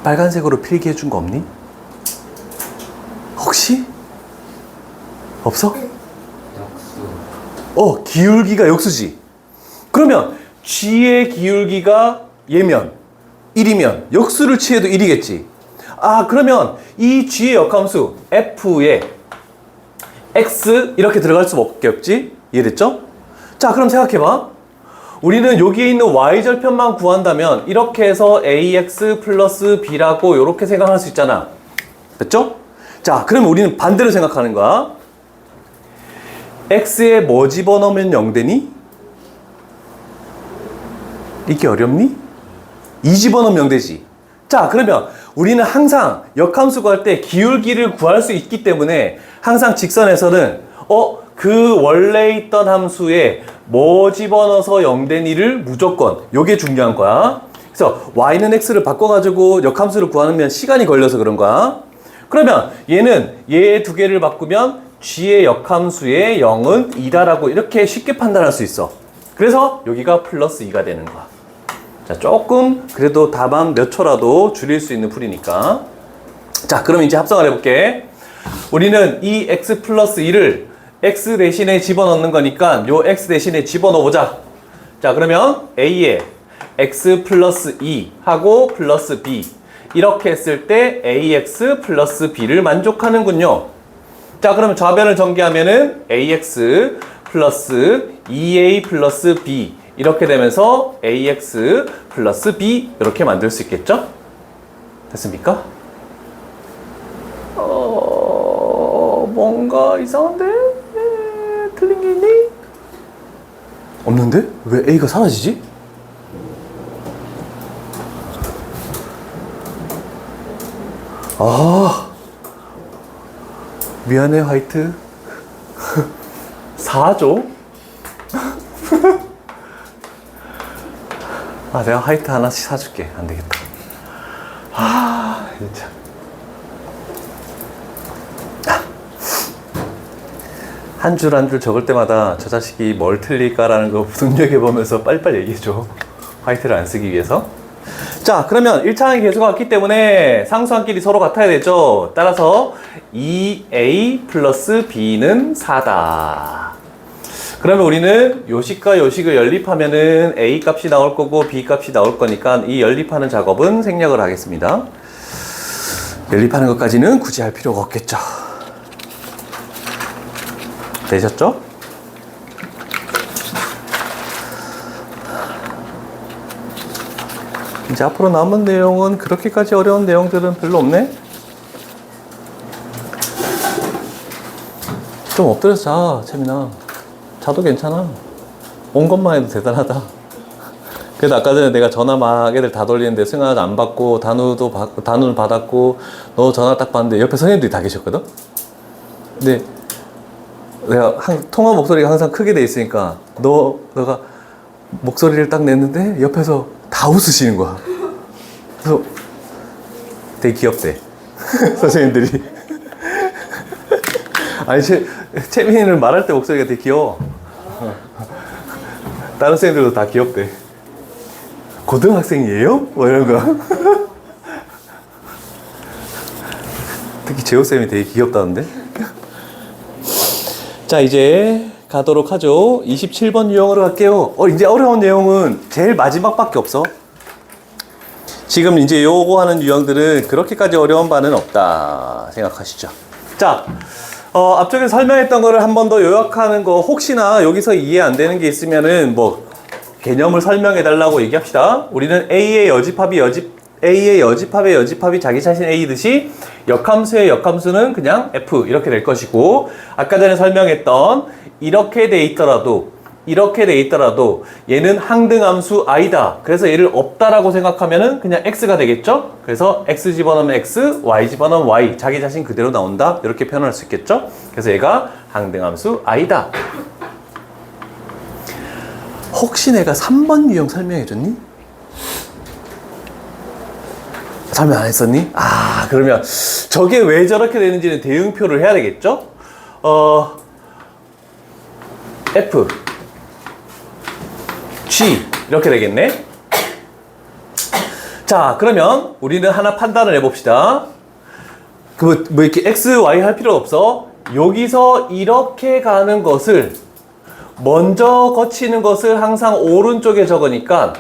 빨간색으로 필기해 준 거 없니? 혹시? 없어? 역수. 기울기가 역수지. 그러면 g의 기울기가 얘면 1이면 역수를 취해도 1이겠지. 그러면 이 g의 역함수 f에 x 이렇게 들어갈 수밖에 없지. 이해됐죠? 자, 그럼 생각해봐. 우리는 여기에 있는 y절편만 구한다면 이렇게 해서 ax 플러스 b라고 이렇게 생각할 수 있잖아. 됐죠? 자, 그러면 우리는 반대로 생각하는 거야. x에 뭐 집어넣으면 0 되니? 이게 어렵니? 2 집어넣으면 0 되지. 자, 그러면 우리는 항상 역함수 구할 때 기울기를 구할 수 있기 때문에 항상 직선에서는 그 원래 있던 함수에 뭐 집어넣어서 0 되니를 무조건, 요게 중요한 거야. 그래서 y는 x를 바꿔가지고 역함수를 구하면 시간이 걸려서 그런 거야. 그러면 얘는 얘 두 개를 바꾸면 g의 역함수의 0은 2다라고 이렇게 쉽게 판단할 수 있어. 그래서 여기가 플러스 2가 되는 거야. 자, 조금 그래도 답안 몇 초라도 줄일 수 있는 풀이니까. 자, 그럼 이제 합성을 해볼게. 우리는 이 x 플러스 2를 x 대신에 집어넣는 거니까 요 x 대신에 집어넣어보자. 자, 그러면 a에 x 플러스 2 하고 플러스 b 이렇게 했을 때 ax 플러스 b를 만족하는군요. 자, 그러면 좌변을 전개하면은 ax 플러스 2a 플러스 b 이렇게 되면서 ax 플러스 b 이렇게 만들 수 있겠죠? 됐습니까? 뭔가 이상한데? 틀린 게 있니? 없는데? 왜 a가 사라지지? 미안해 화이트. 4죠? 내가 화이트 하나씩 사줄게. 안 되겠다. 진짜. 한 줄 한 줄 적을 때마다 저 자식이 뭘 틀릴까라는 거 눈여겨보면서 빨리빨리 얘기해줘. 화이트를 안 쓰기 위해서. 자, 그러면 1차항이 계수가 같기 때문에 상수항끼리 서로 같아야 되죠. 따라서 2a 플러스 b는 4다. 그러면 우리는 요식과 요식을 연립하면은 a 값이 나올 거고 b 값이 나올 거니까 이 연립하는 작업은 생략을 하겠습니다. 연립하는 것까지는 굳이 할 필요가 없겠죠. 되셨죠? 이제 앞으로 남은 내용은 그렇게까지 어려운 내용들은 별로 없네? 좀 엎드려서 자, 채민아. 자도 괜찮아. 온 것만 해도 대단하다. 그래도 아까 전에 내가 전화 막 애들 다 돌리는데 승아 안 받고 단우는 받았고 너 전화 딱 받는데 옆에 선생님들이 다 계셨거든? 근데 내가 통화 목소리가 항상 크게 돼 있으니까 너가 목소리를 딱 냈는데 옆에서 다 웃으시는 거야. 그래서 되게 귀엽대. 선생님들이. 아니, 채민이는 말할 때 목소리가 되게 귀여워. 다른 선생님들도 다 귀엽대. 고등학생이에요? 뭐 이런 거. 특히 재호쌤이 되게 귀엽다는데? 자, 이제 가도록 하죠. 27번 유형으로 갈게요. 이제 어려운 내용은 제일 마지막밖에 없어. 지금 이제 요거 하는 유형들은 그렇게까지 어려운 바는 없다 생각하시죠. 자, 앞쪽에 설명했던 거를 한 번 더 요약하는 거, 혹시나 여기서 이해 안 되는 게 있으면은 뭐 개념을 설명해 달라고 얘기합시다. 우리는 A의 여집합의 자기 자신 A듯이 역함수의 역함수는 그냥 F 이렇게 될 것이고, 아까 전에 설명했던 이렇게 돼 있더라도 얘는 항등함수 I다. 그래서 얘를 없다라고 생각하면은 그냥 X가 되겠죠? 그래서 X 집어넣으면 X, Y 집어넣으면 Y. 자기 자신 그대로 나온다. 이렇게 표현할 수 있겠죠? 그래서 얘가 항등함수 I다. 혹시 내가 3번 유형 설명해 줬니? 설명 안 했었니? 그러면 저게 왜 저렇게 되는지는 대응표를 해야 되겠죠? F G 이렇게 되겠네. 자, 그러면 우리는 하나 판단을 해봅시다. 뭐 이렇게 X, Y 할 필요 없어. 여기서 이렇게 가는 것을 먼저 거치는 것을 항상 오른쪽에 적으니까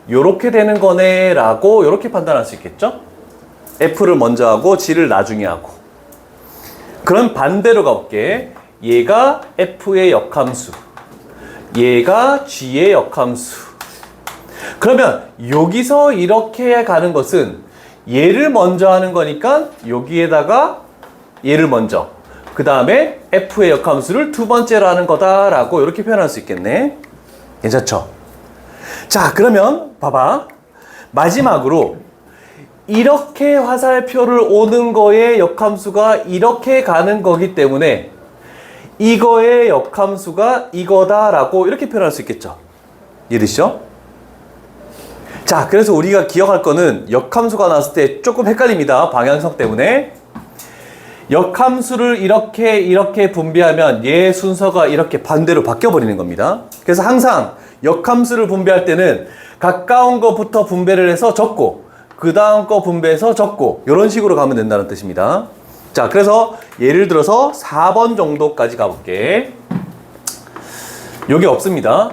요렇게 되는 거네 라고 요렇게 판단할 수 있겠죠? F를 먼저 하고 G를 나중에 하고. 그럼 반대로 가볼게. 얘가 F의 역함수, 얘가 G의 역함수. 그러면 여기서 이렇게 가는 것은 얘를 먼저 하는 거니까 여기에다가 얘를 먼저, 그 다음에 F의 역함수를 두 번째로 하는 거다라고 이렇게 표현할 수 있겠네. 괜찮죠? 자, 그러면 봐봐. 마지막으로 이렇게 화살표를 오는 거의 역함수가 이렇게 가는 거기 때문에 이거의 역함수가 이거다라고 이렇게 표현할 수 있겠죠. 이해되시죠? 자, 그래서 우리가 기억할 거는 역함수가 나왔을 때 조금 헷갈립니다. 방향성 때문에. 역함수를 이렇게 분배하면 얘 순서가 이렇게 반대로 바뀌어버리는 겁니다. 그래서 항상 역함수를 분배할 때는 가까운 것부터 분배를 해서 적고 그 다음 거 분배해서 적고 이런 식으로 가면 된다는 뜻입니다. 자, 그래서 예를 들어서 4번 정도까지 가볼게. 여기 없습니다.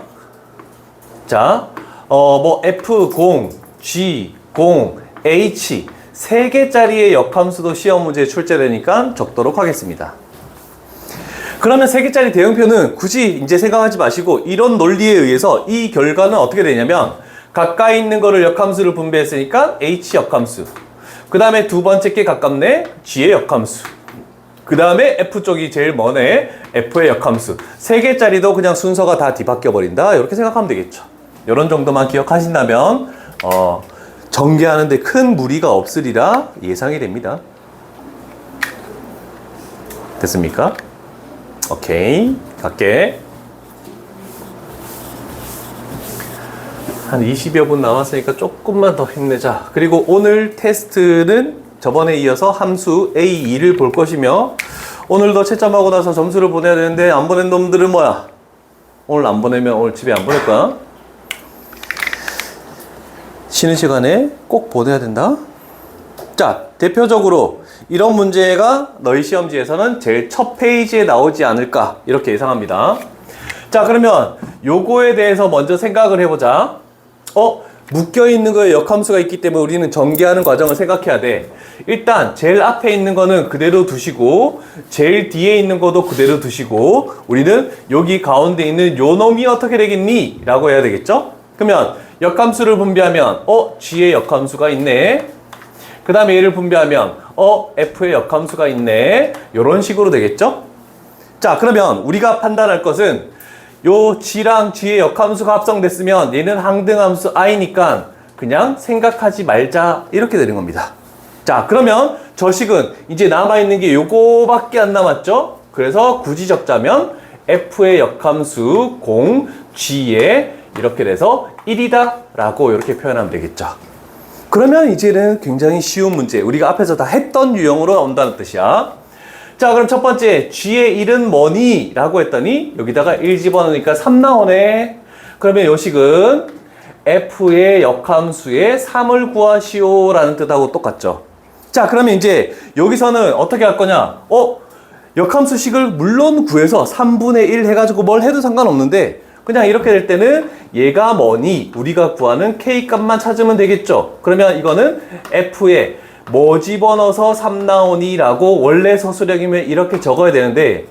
자, 뭐 F, 0, G, 0, H 3개짜리의 역함수도 시험 문제에 출제되니까 적도록 하겠습니다. 그러면 3개짜리 대응표는 굳이 이제 생각하지 마시고 이런 논리에 의해서 이 결과는 어떻게 되냐면 가까이 있는 거를 역함수를 분배했으니까 H 역함수, 그 다음에 두 번째 게 가깝네 G의 역함수, 그 다음에 F 쪽이 제일 머네 F의 역함수. 3개짜리도 그냥 순서가 다 뒤바뀌어 버린다 이렇게 생각하면 되겠죠. 이런 정도만 기억하신다면 전개하는데 큰 무리가 없으리라 예상이 됩니다. 됐습니까? 오케이, 갈게. 한 20여 분 남았으니까 조금만 더 힘내자. 그리고 오늘 테스트는 저번에 이어서 함수 A2를 볼 것이며, 오늘도 채점하고 나서 점수를 보내야 되는데 안 보낸 놈들은 뭐야? 오늘 안 보내면 오늘 집에 안 보낼 거야? 쉬는 시간에 꼭 보내야 된다. 자, 대표적으로 이런 문제가 너희 시험지에서는 제일 첫 페이지에 나오지 않을까 이렇게 예상합니다. 자, 그러면 요거에 대해서 먼저 생각을 해보자. 묶여있는 거에 역함수가 있기 때문에 우리는 전개하는 과정을 생각해야 돼. 일단 제일 앞에 있는 거는 그대로 두시고 제일 뒤에 있는 것도 그대로 두시고 우리는 여기 가운데 있는 요 놈이 어떻게 되겠니? 라고 해야 되겠죠? 그러면 역함수를 분배하면 G의 역함수가 있네. 그 다음에 얘를 분배하면 F의 역함수가 있네. 요런 식으로 되겠죠? 자, 그러면 우리가 판단할 것은 요 G랑 G의 역함수가 합성됐으면 얘는 항등함수 I니까 그냥 생각하지 말자 이렇게 되는 겁니다. 자, 그러면 저식은 이제 남아있는 게 요거밖에 안 남았죠? 그래서 굳이 적자면 f의 역함수 공 g에 이렇게 돼서 1이다 라고 이렇게 표현하면 되겠죠. 그러면 이제는 굉장히 쉬운 문제, 우리가 앞에서 다 했던 유형으로 나온다는 뜻이야. 자, 그럼 첫 번째 g의 1은 뭐니? 라고 했더니 여기다가 1 집어넣으니까 3 나오네. 그러면 요 식은 f의 역함수의 3을 구하시오 라는 뜻하고 똑같죠. 자, 그러면 이제 여기서는 어떻게 할 거냐? 역함수식을 물론 구해서 3분의 1 해가지고 뭘 해도 상관없는데 그냥 이렇게 될 때는 얘가 뭐니? 우리가 구하는 k 값만 찾으면 되겠죠. 그러면 이거는 f에 뭐 집어넣어서 3 나오니? 라고 원래 서술형이면 이렇게 적어야 되는데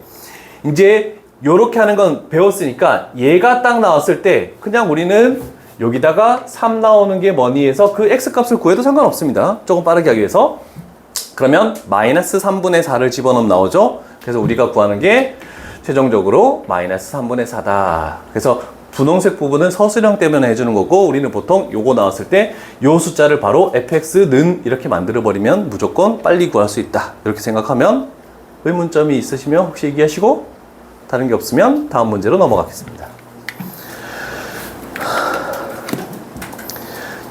이제 요렇게 하는 건 배웠으니까 얘가 딱 나왔을 때 그냥 우리는 여기다가 3 나오는 게 뭐니 해서 그 x값을 구해도 상관없습니다. 조금 빠르게 하기 위해서. 그러면 마이너스 3분의 4를 집어넣으면 나오죠. 그래서 우리가 구하는 게 최종적으로 마이너스 3분의 4다. 그래서 분홍색 부분은 서술형 때문에 해주는 거고 우리는 보통 요거 나왔을 때 요 숫자를 바로 fx는 이렇게 만들어 버리면 무조건 빨리 구할 수 있다. 이렇게 생각하면 의문점이 있으시면 혹시 얘기하시고 다른 게 없으면 다음 문제로 넘어가겠습니다.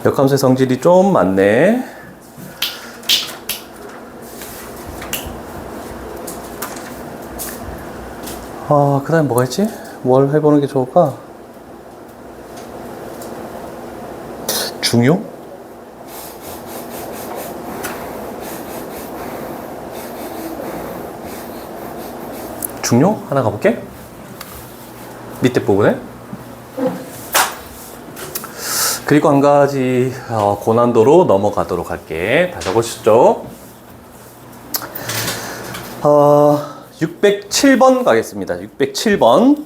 역함수의 성질이 좀 많네. 그 다음에 뭐가 있지? 뭘 해보는 게 좋을까? 중요? 중요? 하나 가볼게. 밑에 부분에. 그리고 한 가지 고난도로 넘어가도록 할게. 다 적으셨죠? 607번 가겠습니다. 607번.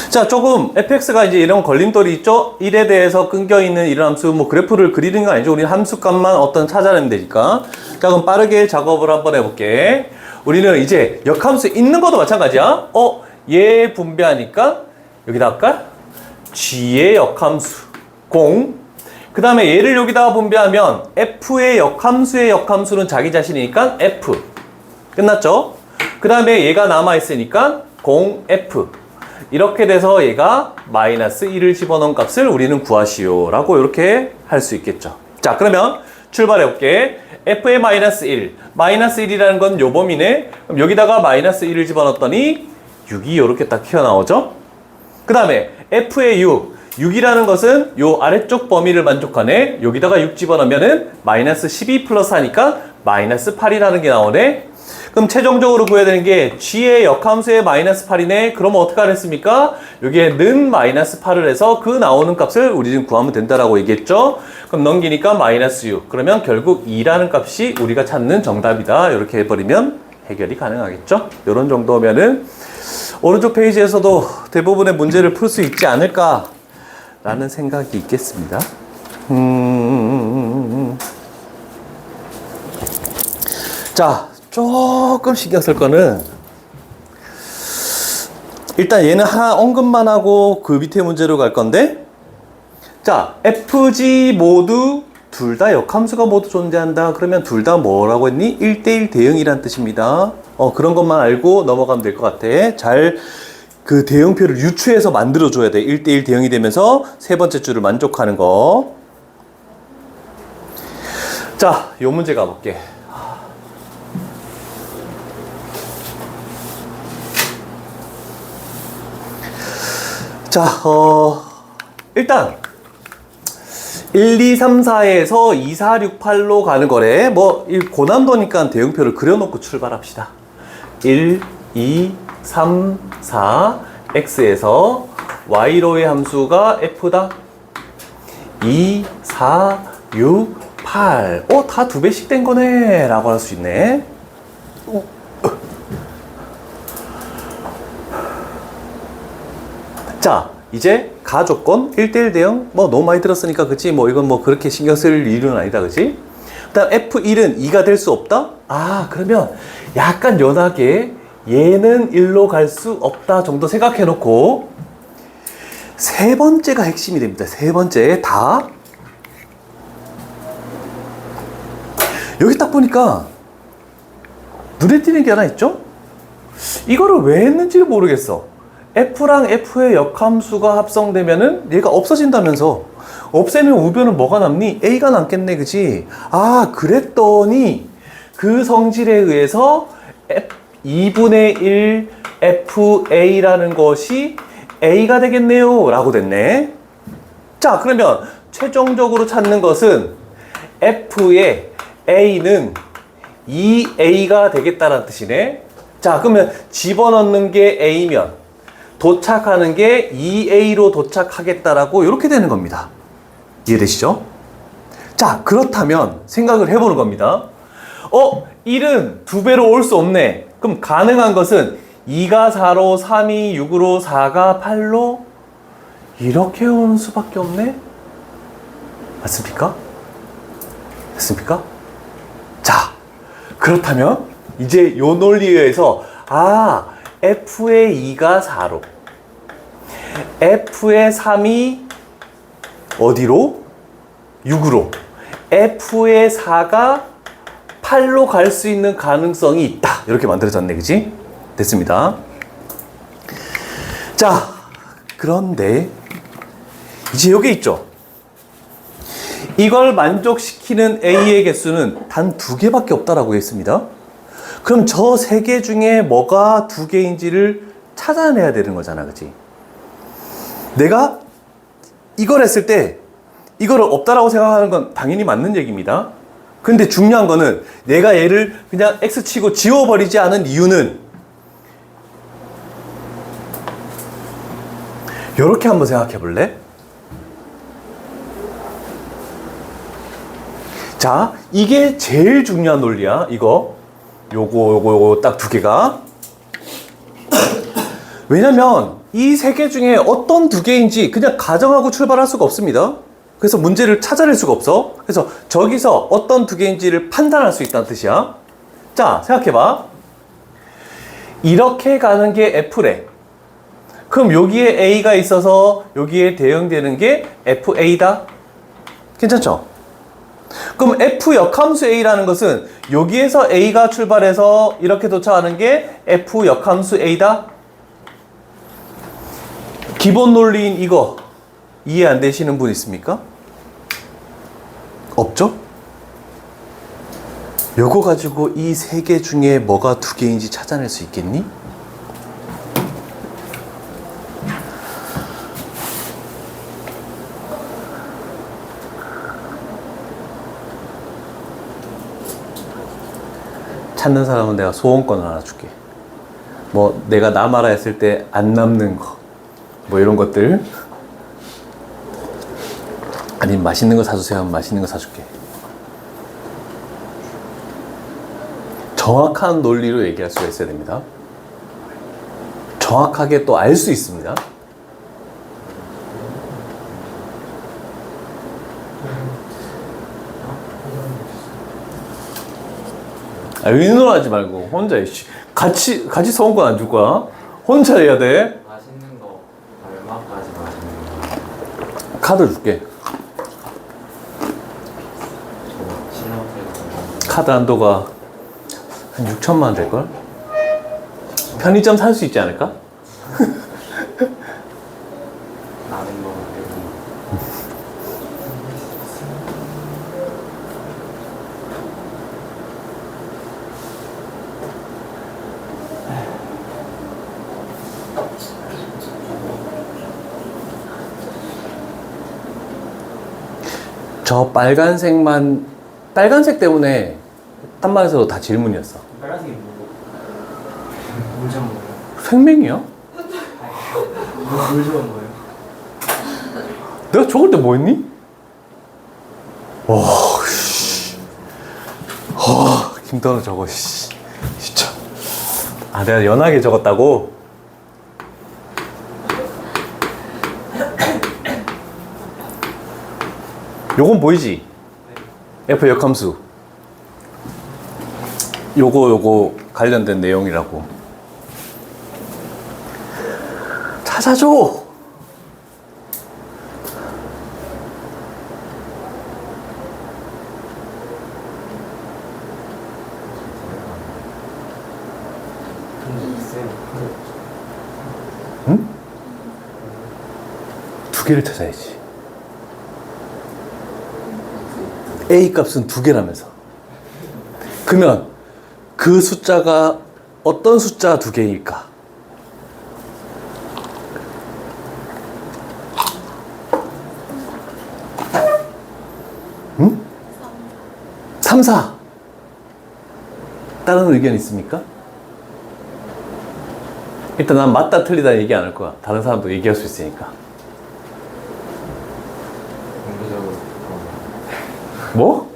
자, 조금 fx가 이제 이런 걸림돌이 있죠? 1에 대해서 끊겨있는 이런 함수, 뭐 그래프를 그리는 거 아니죠? 우리는 함수값만 어떤 찾아내면 되니까. 자, 그럼 빠르게 작업을 한번 해볼게. 우리는 이제 역함수 있는 것도 마찬가지야. 얘 분배하니까 여기다 할까? g의 역함수 공. 그 다음에 얘를 여기다가 분배하면 f의 역함수의 역함수는 자기 자신이니까 f. 끝났죠? 그 다음에 얘가 남아있으니까 공 f. 이렇게 돼서 얘가 마이너스 1을 집어넣은 값을 우리는 구하시오 라고 이렇게 할 수 있겠죠. 자, 그러면 출발해 볼게. f의 마이너스 1. 마이너스 1이라는 건 요 범위네. 그럼 여기다가 마이너스 1을 집어넣었더니 6이 이렇게 딱 튀어나오죠. 그 다음에 f의 6. 6이라는 것은 요 아래쪽 범위를 만족하네. 여기다가 6 집어넣으면은 마이너스 12 플러스 하니까 마이너스 8이라는 게 나오네. 그럼 최종적으로 구해야 되는 게 g의 역함수의 마이너스 8이네. 그러면 어떻게 하랬습니까? 여기에 는 마이너스 8을 해서 그 나오는 값을 우리 지금 구하면 된다라고 얘기했죠. 그럼 넘기니까 마이너스 6. 그러면 결국 2라는 값이 우리가 찾는 정답이다. 이렇게 해버리면 해결이 가능하겠죠. 이런 정도면은 오른쪽 페이지에서도 대부분의 문제를 풀 수 있지 않을까 라는 생각이 있겠습니다. 자, 조금 신경 쓸 거는 일단 얘는 하나 언급만 하고 그 밑에 문제로 갈 건데, 자, FG 모두 둘 다 역함수가 모두 존재한다. 그러면 둘 다 뭐라고 했니? 1대1 대응이란 뜻입니다. 그런 것만 알고 넘어가면 될 것 같아. 잘 그 대응표를 유추해서 만들어줘야 돼. 1대1 대응이 되면서 세 번째 줄을 만족하는 거. 자, 요 문제 가볼게. 자, 일단 1, 2, 3, 4에서 2, 4, 6, 8로 가는 거래. 뭐 고난도니까 대응표를 그려놓고 출발합시다. 1, 2, 3, 4, x에서 y로의 함수가 f다. 2, 4, 6, 8. 다 두 배씩 된 거네 라고 할 수 있네. 자, 이제 가조건 1대1 대응 뭐 너무 많이 들었으니까 그치? 뭐 이건 뭐 그렇게 신경 쓸 일은 아니다, 그치? 일단 f1은 2가 될 수 없다? 그러면 약간 연하게 얘는 1로 갈 수 없다 정도 생각해 놓고 세 번째가 핵심이 됩니다. 세 번째 다 여기 딱 보니까 눈에 띄는 게 하나 있죠? 이거를 왜 했는지를 모르겠어. F랑 F의 역함수가 합성되면은 얘가 없어진다면서. 없애면 우변은 뭐가 남니? A가 남겠네, 그지? 아, 그랬더니 그 성질에 의해서 2분의 1 FA라는 것이 A가 되겠네요 라고 됐네. 자, 그러면 최종적으로 찾는 것은 F의 A는 2A가 되겠다는 뜻이네. 자, 그러면 집어넣는 게 A면 도착하는 게 2A로 도착하겠다라고 이렇게 되는 겁니다. 이해되시죠? 자, 그렇다면 생각을 해보는 겁니다. 1은 2배로 올 수 없네. 그럼 가능한 것은 2가 4로, 3이 6으로, 4가 8로 이렇게 오는 수밖에 없네? 맞습니까? 됐습니까? 자, 그렇다면 이제 요 논리에 의해서 F의 2가 4로 F의 3이 어디로? 6으로 F의 4가 8로 갈 수 있는 가능성이 있다. 이렇게 만들어졌네, 그지? 됐습니다. 자, 그런데 이제 여기 있죠. 이걸 만족시키는 A의 개수는 단 2개밖에 없다라고 했습니다. 그럼 저 3개 중에 뭐가 2개인지를 찾아내야 되는 거잖아, 그치? 내가 이걸 했을 때 이거를 없다라고 생각하는 건 당연히 맞는 얘기입니다. 근데 중요한 거는 내가 얘를 그냥 X치고 지워버리지 않은 이유는 이렇게 한번 생각해 볼래? 자, 이게 제일 중요한 논리야. 요거 딱 2개가. 왜냐면 이 3개 중에 어떤 2개인지 그냥 가정하고 출발할 수가 없습니다. 그래서 문제를 찾아낼 수가 없어. 그래서 저기서 어떤 2개인지를 판단할 수 있다는 뜻이야. 자, 생각해봐. 이렇게 가는 게 F래. 그럼 여기에 A가 있어서 여기에 대응되는 게 FA다. 괜찮죠? 그럼 F 역함수 A라는 것은 여기에서 A가 출발해서 이렇게 도착하는 게 F 역함수 A다. 기본 논리인 이거 이해 안 되시는 분 있습니까? 없죠? 요거 가지고 이 3개 중에 뭐가 2개인지 찾아낼 수 있겠니? 찾는 사람은 내가 소원권 하나 줄게. 뭐 내가 남아라 했을 때 안 남는 거 뭐 이런 것들. 아니면 맛있는 거 사주세요 하면 맛있는 거 사줄게. 정확한 논리로 얘기할 수가 있어야 됩니다. 정확하게 또 알 수 있습니다. 의논하지 말고 혼자 같이 소원권 안 줄 거야. 혼자 해야 돼. 맛있는 거 얼마까지 맛있는 거? 카드 줄게. 저 실력대로 카드 한도가 한 6천만 원 될걸? 편의점 살 수 있지 않을까? 나는 거 말고 저 빨간색 때문에 딴 말에서도 다 질문이었어. 빨간색이 뭐고? 물 좋은 거예요? 생명이야? 물 좋은 거예요? 내가 적을 때 뭐 했니? 와, 씨. 김도는 저거, 씨. 진짜. 내가 연하게 적었다고? 요건 보이지? F 역함수. 요거 관련된 내용이라고. 찾아줘! 근데 있어요. 두 개를 찾아야지. A 값은 두 개라면서. 그러면 그 숫자가 어떤 숫자 두 개일까? 응? 3, 4. 다른 의견 있습니까? 일단 난 맞다 틀리다 얘기 안 할 거야. 다른 사람도 얘기할 수 있으니까. 공부적으로 뭐?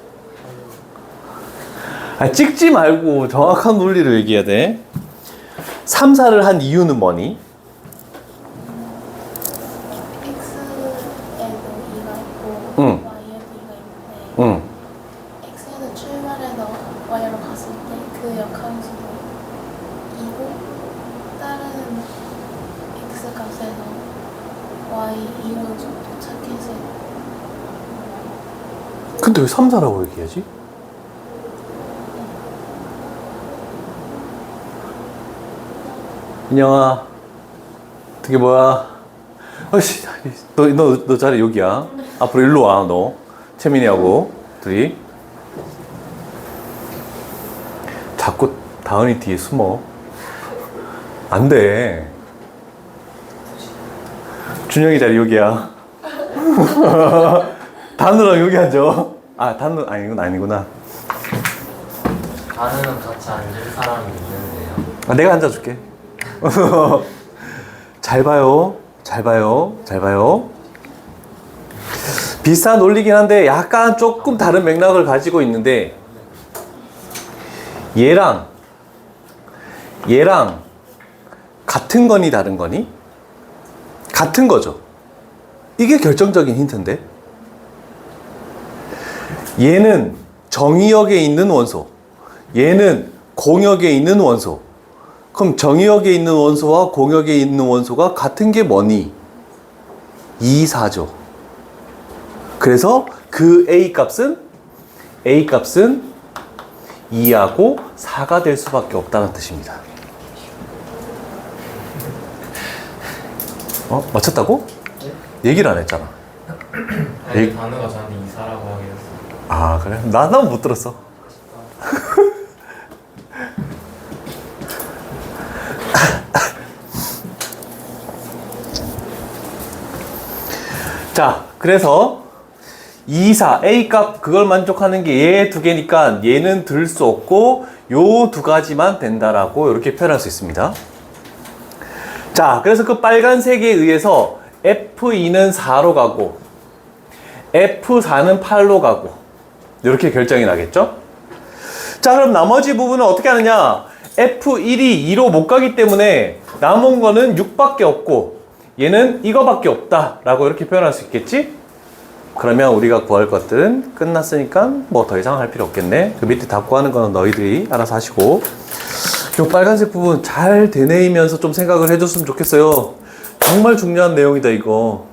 아, 찍지 말고 정확한 논리를 얘기해야 돼. 3, 4를 한 이유는 뭐니? X에도 2가 있고 응. Y에도 2가 있는데 응. X에서 출발해서 Y로 갔을 때 그 역함수도 2고 다른 X 값에서 Y 2로 도착해서 근데 왜 3, 4라고 얘기하지? 민영아, 어떻게 뭐야? 어씨, 너 자리 여기야. 앞으로 일로 와, 너. 채민이하고 둘이. 자꾸 다은이 뒤에 숨어. 안 돼. 준영이 자리 여기야. 단우랑 여기 앉아. 아, 단우, 아니구나. 다른 같이 앉을 사람이 있는데요. 아, 내가 앉아줄게. 잘 봐요. 잘 봐요. 잘 봐요. 비슷한 논리긴 한데 약간 조금 다른 맥락을 가지고 있는데 얘랑 같은 거니 다른 거니? 같은 거죠. 이게 결정적인 힌트인데 얘는 정의역에 있는 원소, 얘는 공역에 있는 원소. 그럼 정의역에 있는 원소와 공역에 있는 원소가 같은 게 뭐니? 2, 4죠. 그래서 그 A값은 2하고 4가 될 수밖에 없다는 뜻입니다. 맞췄다고? 네? 얘기를 안 했잖아. 아니, 단우가 저한테 이사라고 하긴 했어요. 아, 그래? 난 못 들었어. 자, 그래서 2, 4, A 값 그걸 만족하는 게 얘 두 개니까 얘는 들 수 없고 요 두 가지만 된다라고 이렇게 표현할 수 있습니다. 자, 그래서 그 빨간색에 의해서 F2는 4로 가고 F4는 8로 가고 이렇게 결정이 나겠죠? 자, 그럼 나머지 부분은 어떻게 하느냐? F1이 2로 못 가기 때문에 남은 거는 6밖에 없고 얘는 이거밖에 없다 라고 이렇게 표현할 수 있겠지? 그러면 우리가 구할 것들은 끝났으니까 뭐 더 이상 할 필요 없겠네. 그 밑에 다 구하는 거는 너희들이 알아서 하시고 이 빨간색 부분 잘 되뇌이면서 좀 생각을 해줬으면 좋겠어요. 정말 중요한 내용이다 이거.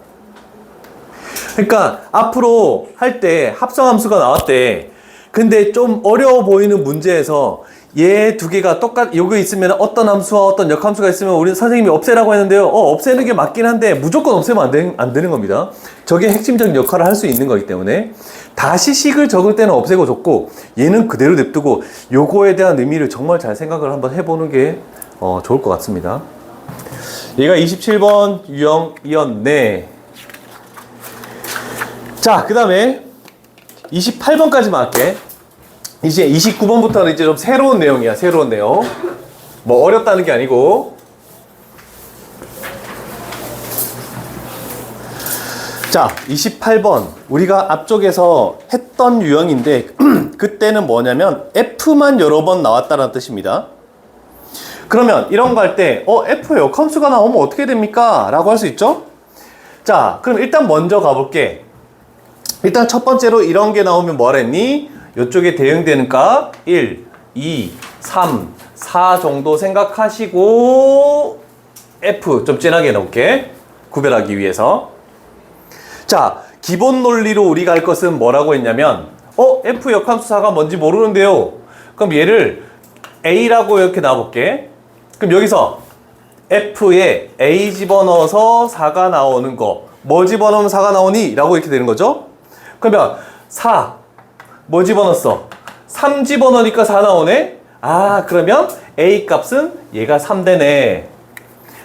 그러니까 앞으로 할 때 합성함수가 나왔대. 근데 좀 어려워 보이는 문제에서 얘 두 개가 여기 있으면 어떤 함수와 어떤 역함수가 있으면 우리 선생님이 없애라고 했는데요. 없애는 게 맞긴 한데 무조건 없애면 안 되는 겁니다. 저게 핵심적인 역할을 할 수 있는 거기 때문에 다시 식을 적을 때는 없애고 적고 얘는 그대로 냅두고 요거에 대한 의미를 정말 잘 생각을 한번 해보는 게 좋을 것 같습니다. 얘가 27번 유형이었네. 자, 그 다음에 28번까지만 할게. 이제 29번부터는 이제 좀 새로운 내용이야. 새로운 내용. 뭐 어렵다는 게 아니고. 자, 28번. 우리가 앞쪽에서 했던 유형인데 그때는 뭐냐면 F만 여러 번 나왔다는 뜻입니다. 그러면 이런 거 할 때 F의 역함수가 나오면 어떻게 됩니까? 라고 할 수 있죠? 자, 그럼 일단 먼저 가볼게. 일단 첫 번째로 이런 게 나오면 뭐랬니? 이쪽에 대응되는 값 1, 2, 3, 4 정도 생각하시고 F 좀 진하게 넣을게. 구별하기 위해서. 자, 기본 논리로 우리가 할 것은 뭐라고 했냐면 F 역함수사가 뭔지 모르는데요. 그럼 얘를 A라고 이렇게 놔볼게. 그럼 여기서 F에 A 집어넣어서 4가 나오는 거 뭐 집어넣으면 4가 나오니? 라고 이렇게 되는 거죠. 그러면 4, 뭐 집어넣었어? 3 집어넣으니까 4 나오네? 아, 그러면 A 값은 얘가 3 되네.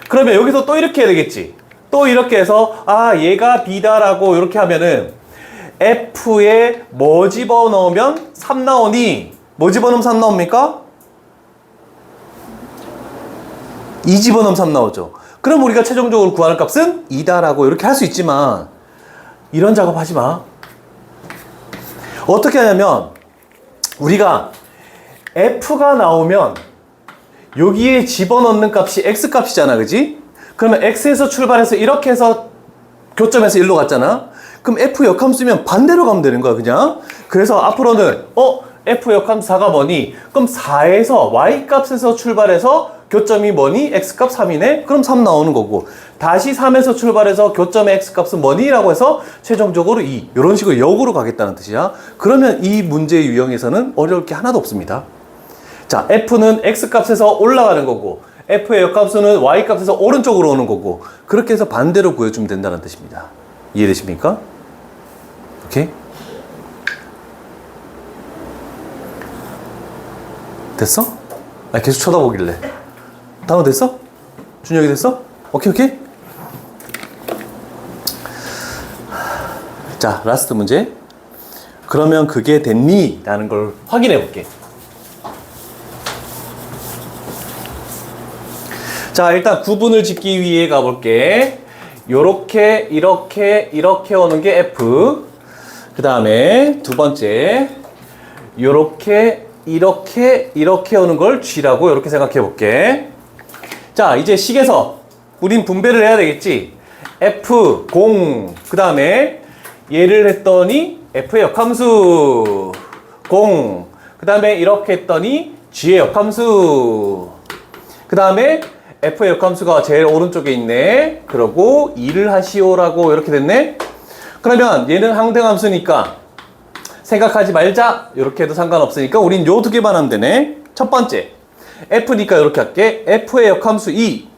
그러면 여기서 또 이렇게 해야 되겠지. 또 이렇게 해서 아, 얘가 B다라고 이렇게 하면은 F에 뭐 집어넣으면 3 나오니? 뭐 집어넣으면 3 나옵니까? 2 집어넣으면 3 나오죠. 그럼 우리가 최종적으로 구하는 값은 2다라고 이렇게 할 수 있지만 이런 작업 하지 마. 어떻게 하냐면 우리가 F가 나오면 여기에 집어넣는 값이 X 값이잖아, 그지? 그러면 X에서 출발해서 이렇게 해서 교점에서 1로 갔잖아. 그럼 F 역함수면 반대로 가면 되는 거야, 그냥. 그래서 앞으로는 F 역함수 4가 뭐니? 그럼 4에서 Y 값에서 출발해서 교점이 뭐니? X 값 3이네? 그럼 3 나오는 거고, 다시 3에서 출발해서 교점의 X 값은 뭐니? 라고 해서 최종적으로 2. 이런 식으로 역으로 가겠다는 뜻이야. 그러면 이 문제 유형에서는 어려울 게 하나도 없습니다. 자, F는 X 값에서 올라가는 거고, F의 역함수는 Y 값에서 오른쪽으로 오는 거고, 그렇게 해서 반대로 구해주면 된다는 뜻입니다. 이해되십니까? 오케이? 됐어? 아, 계속 쳐다보길래. 단어 됐어? 준혁이 됐어? 오케이, 오케이? 자, 라스트 문제. 그러면 그게 됐니? 라는 걸 확인해 볼게. 자, 일단 구분을 짓기 위해 가볼게. 요렇게, 이렇게, 이렇게 오는 게 F. 그 다음에 두 번째, 요렇게, 이렇게, 이렇게 오는 걸 G라고 이렇게 생각해 볼게. 자, 이제 식에서 우린 분배를 해야 되겠지. F, 공, 그 다음에 얘를 했더니 F의 역함수, 공, 그 다음에 이렇게 했더니 G의 역함수, 그 다음에 F의 역함수가 제일 오른쪽에 있네. 그러고 2를 하시오라고 이렇게 됐네. 그러면 얘는 항등함수니까 생각하지 말자 이렇게 해도 상관없으니까 우린 요 두 개만 하면 되네. 첫 번째 F니까 이렇게 할게. F의 역함수 2,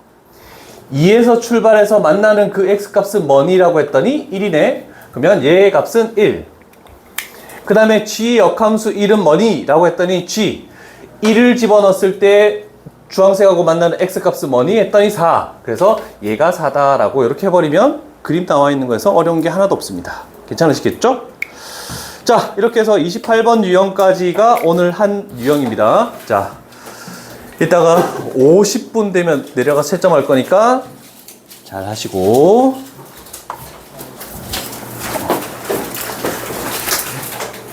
2에서 출발해서 만나는 그 X값은 뭐니? 라고 했더니 1이네. 그러면 얘의 값은 1. 그 다음에 G의 역함수 1은 뭐니? 라고 했더니 G, 1을 집어넣었을 때 주황색하고 만나는 X값은 뭐니? 했더니 4. 그래서 얘가 4다 라고 이렇게 해버리면 그림 나와 있는 거에서 어려운 게 하나도 없습니다. 괜찮으시겠죠? 자, 이렇게 해서 28번 유형까지가 오늘 한 유형입니다. 자, 이따가 50분 되면 내려가서 채점할 거니까 잘 하시고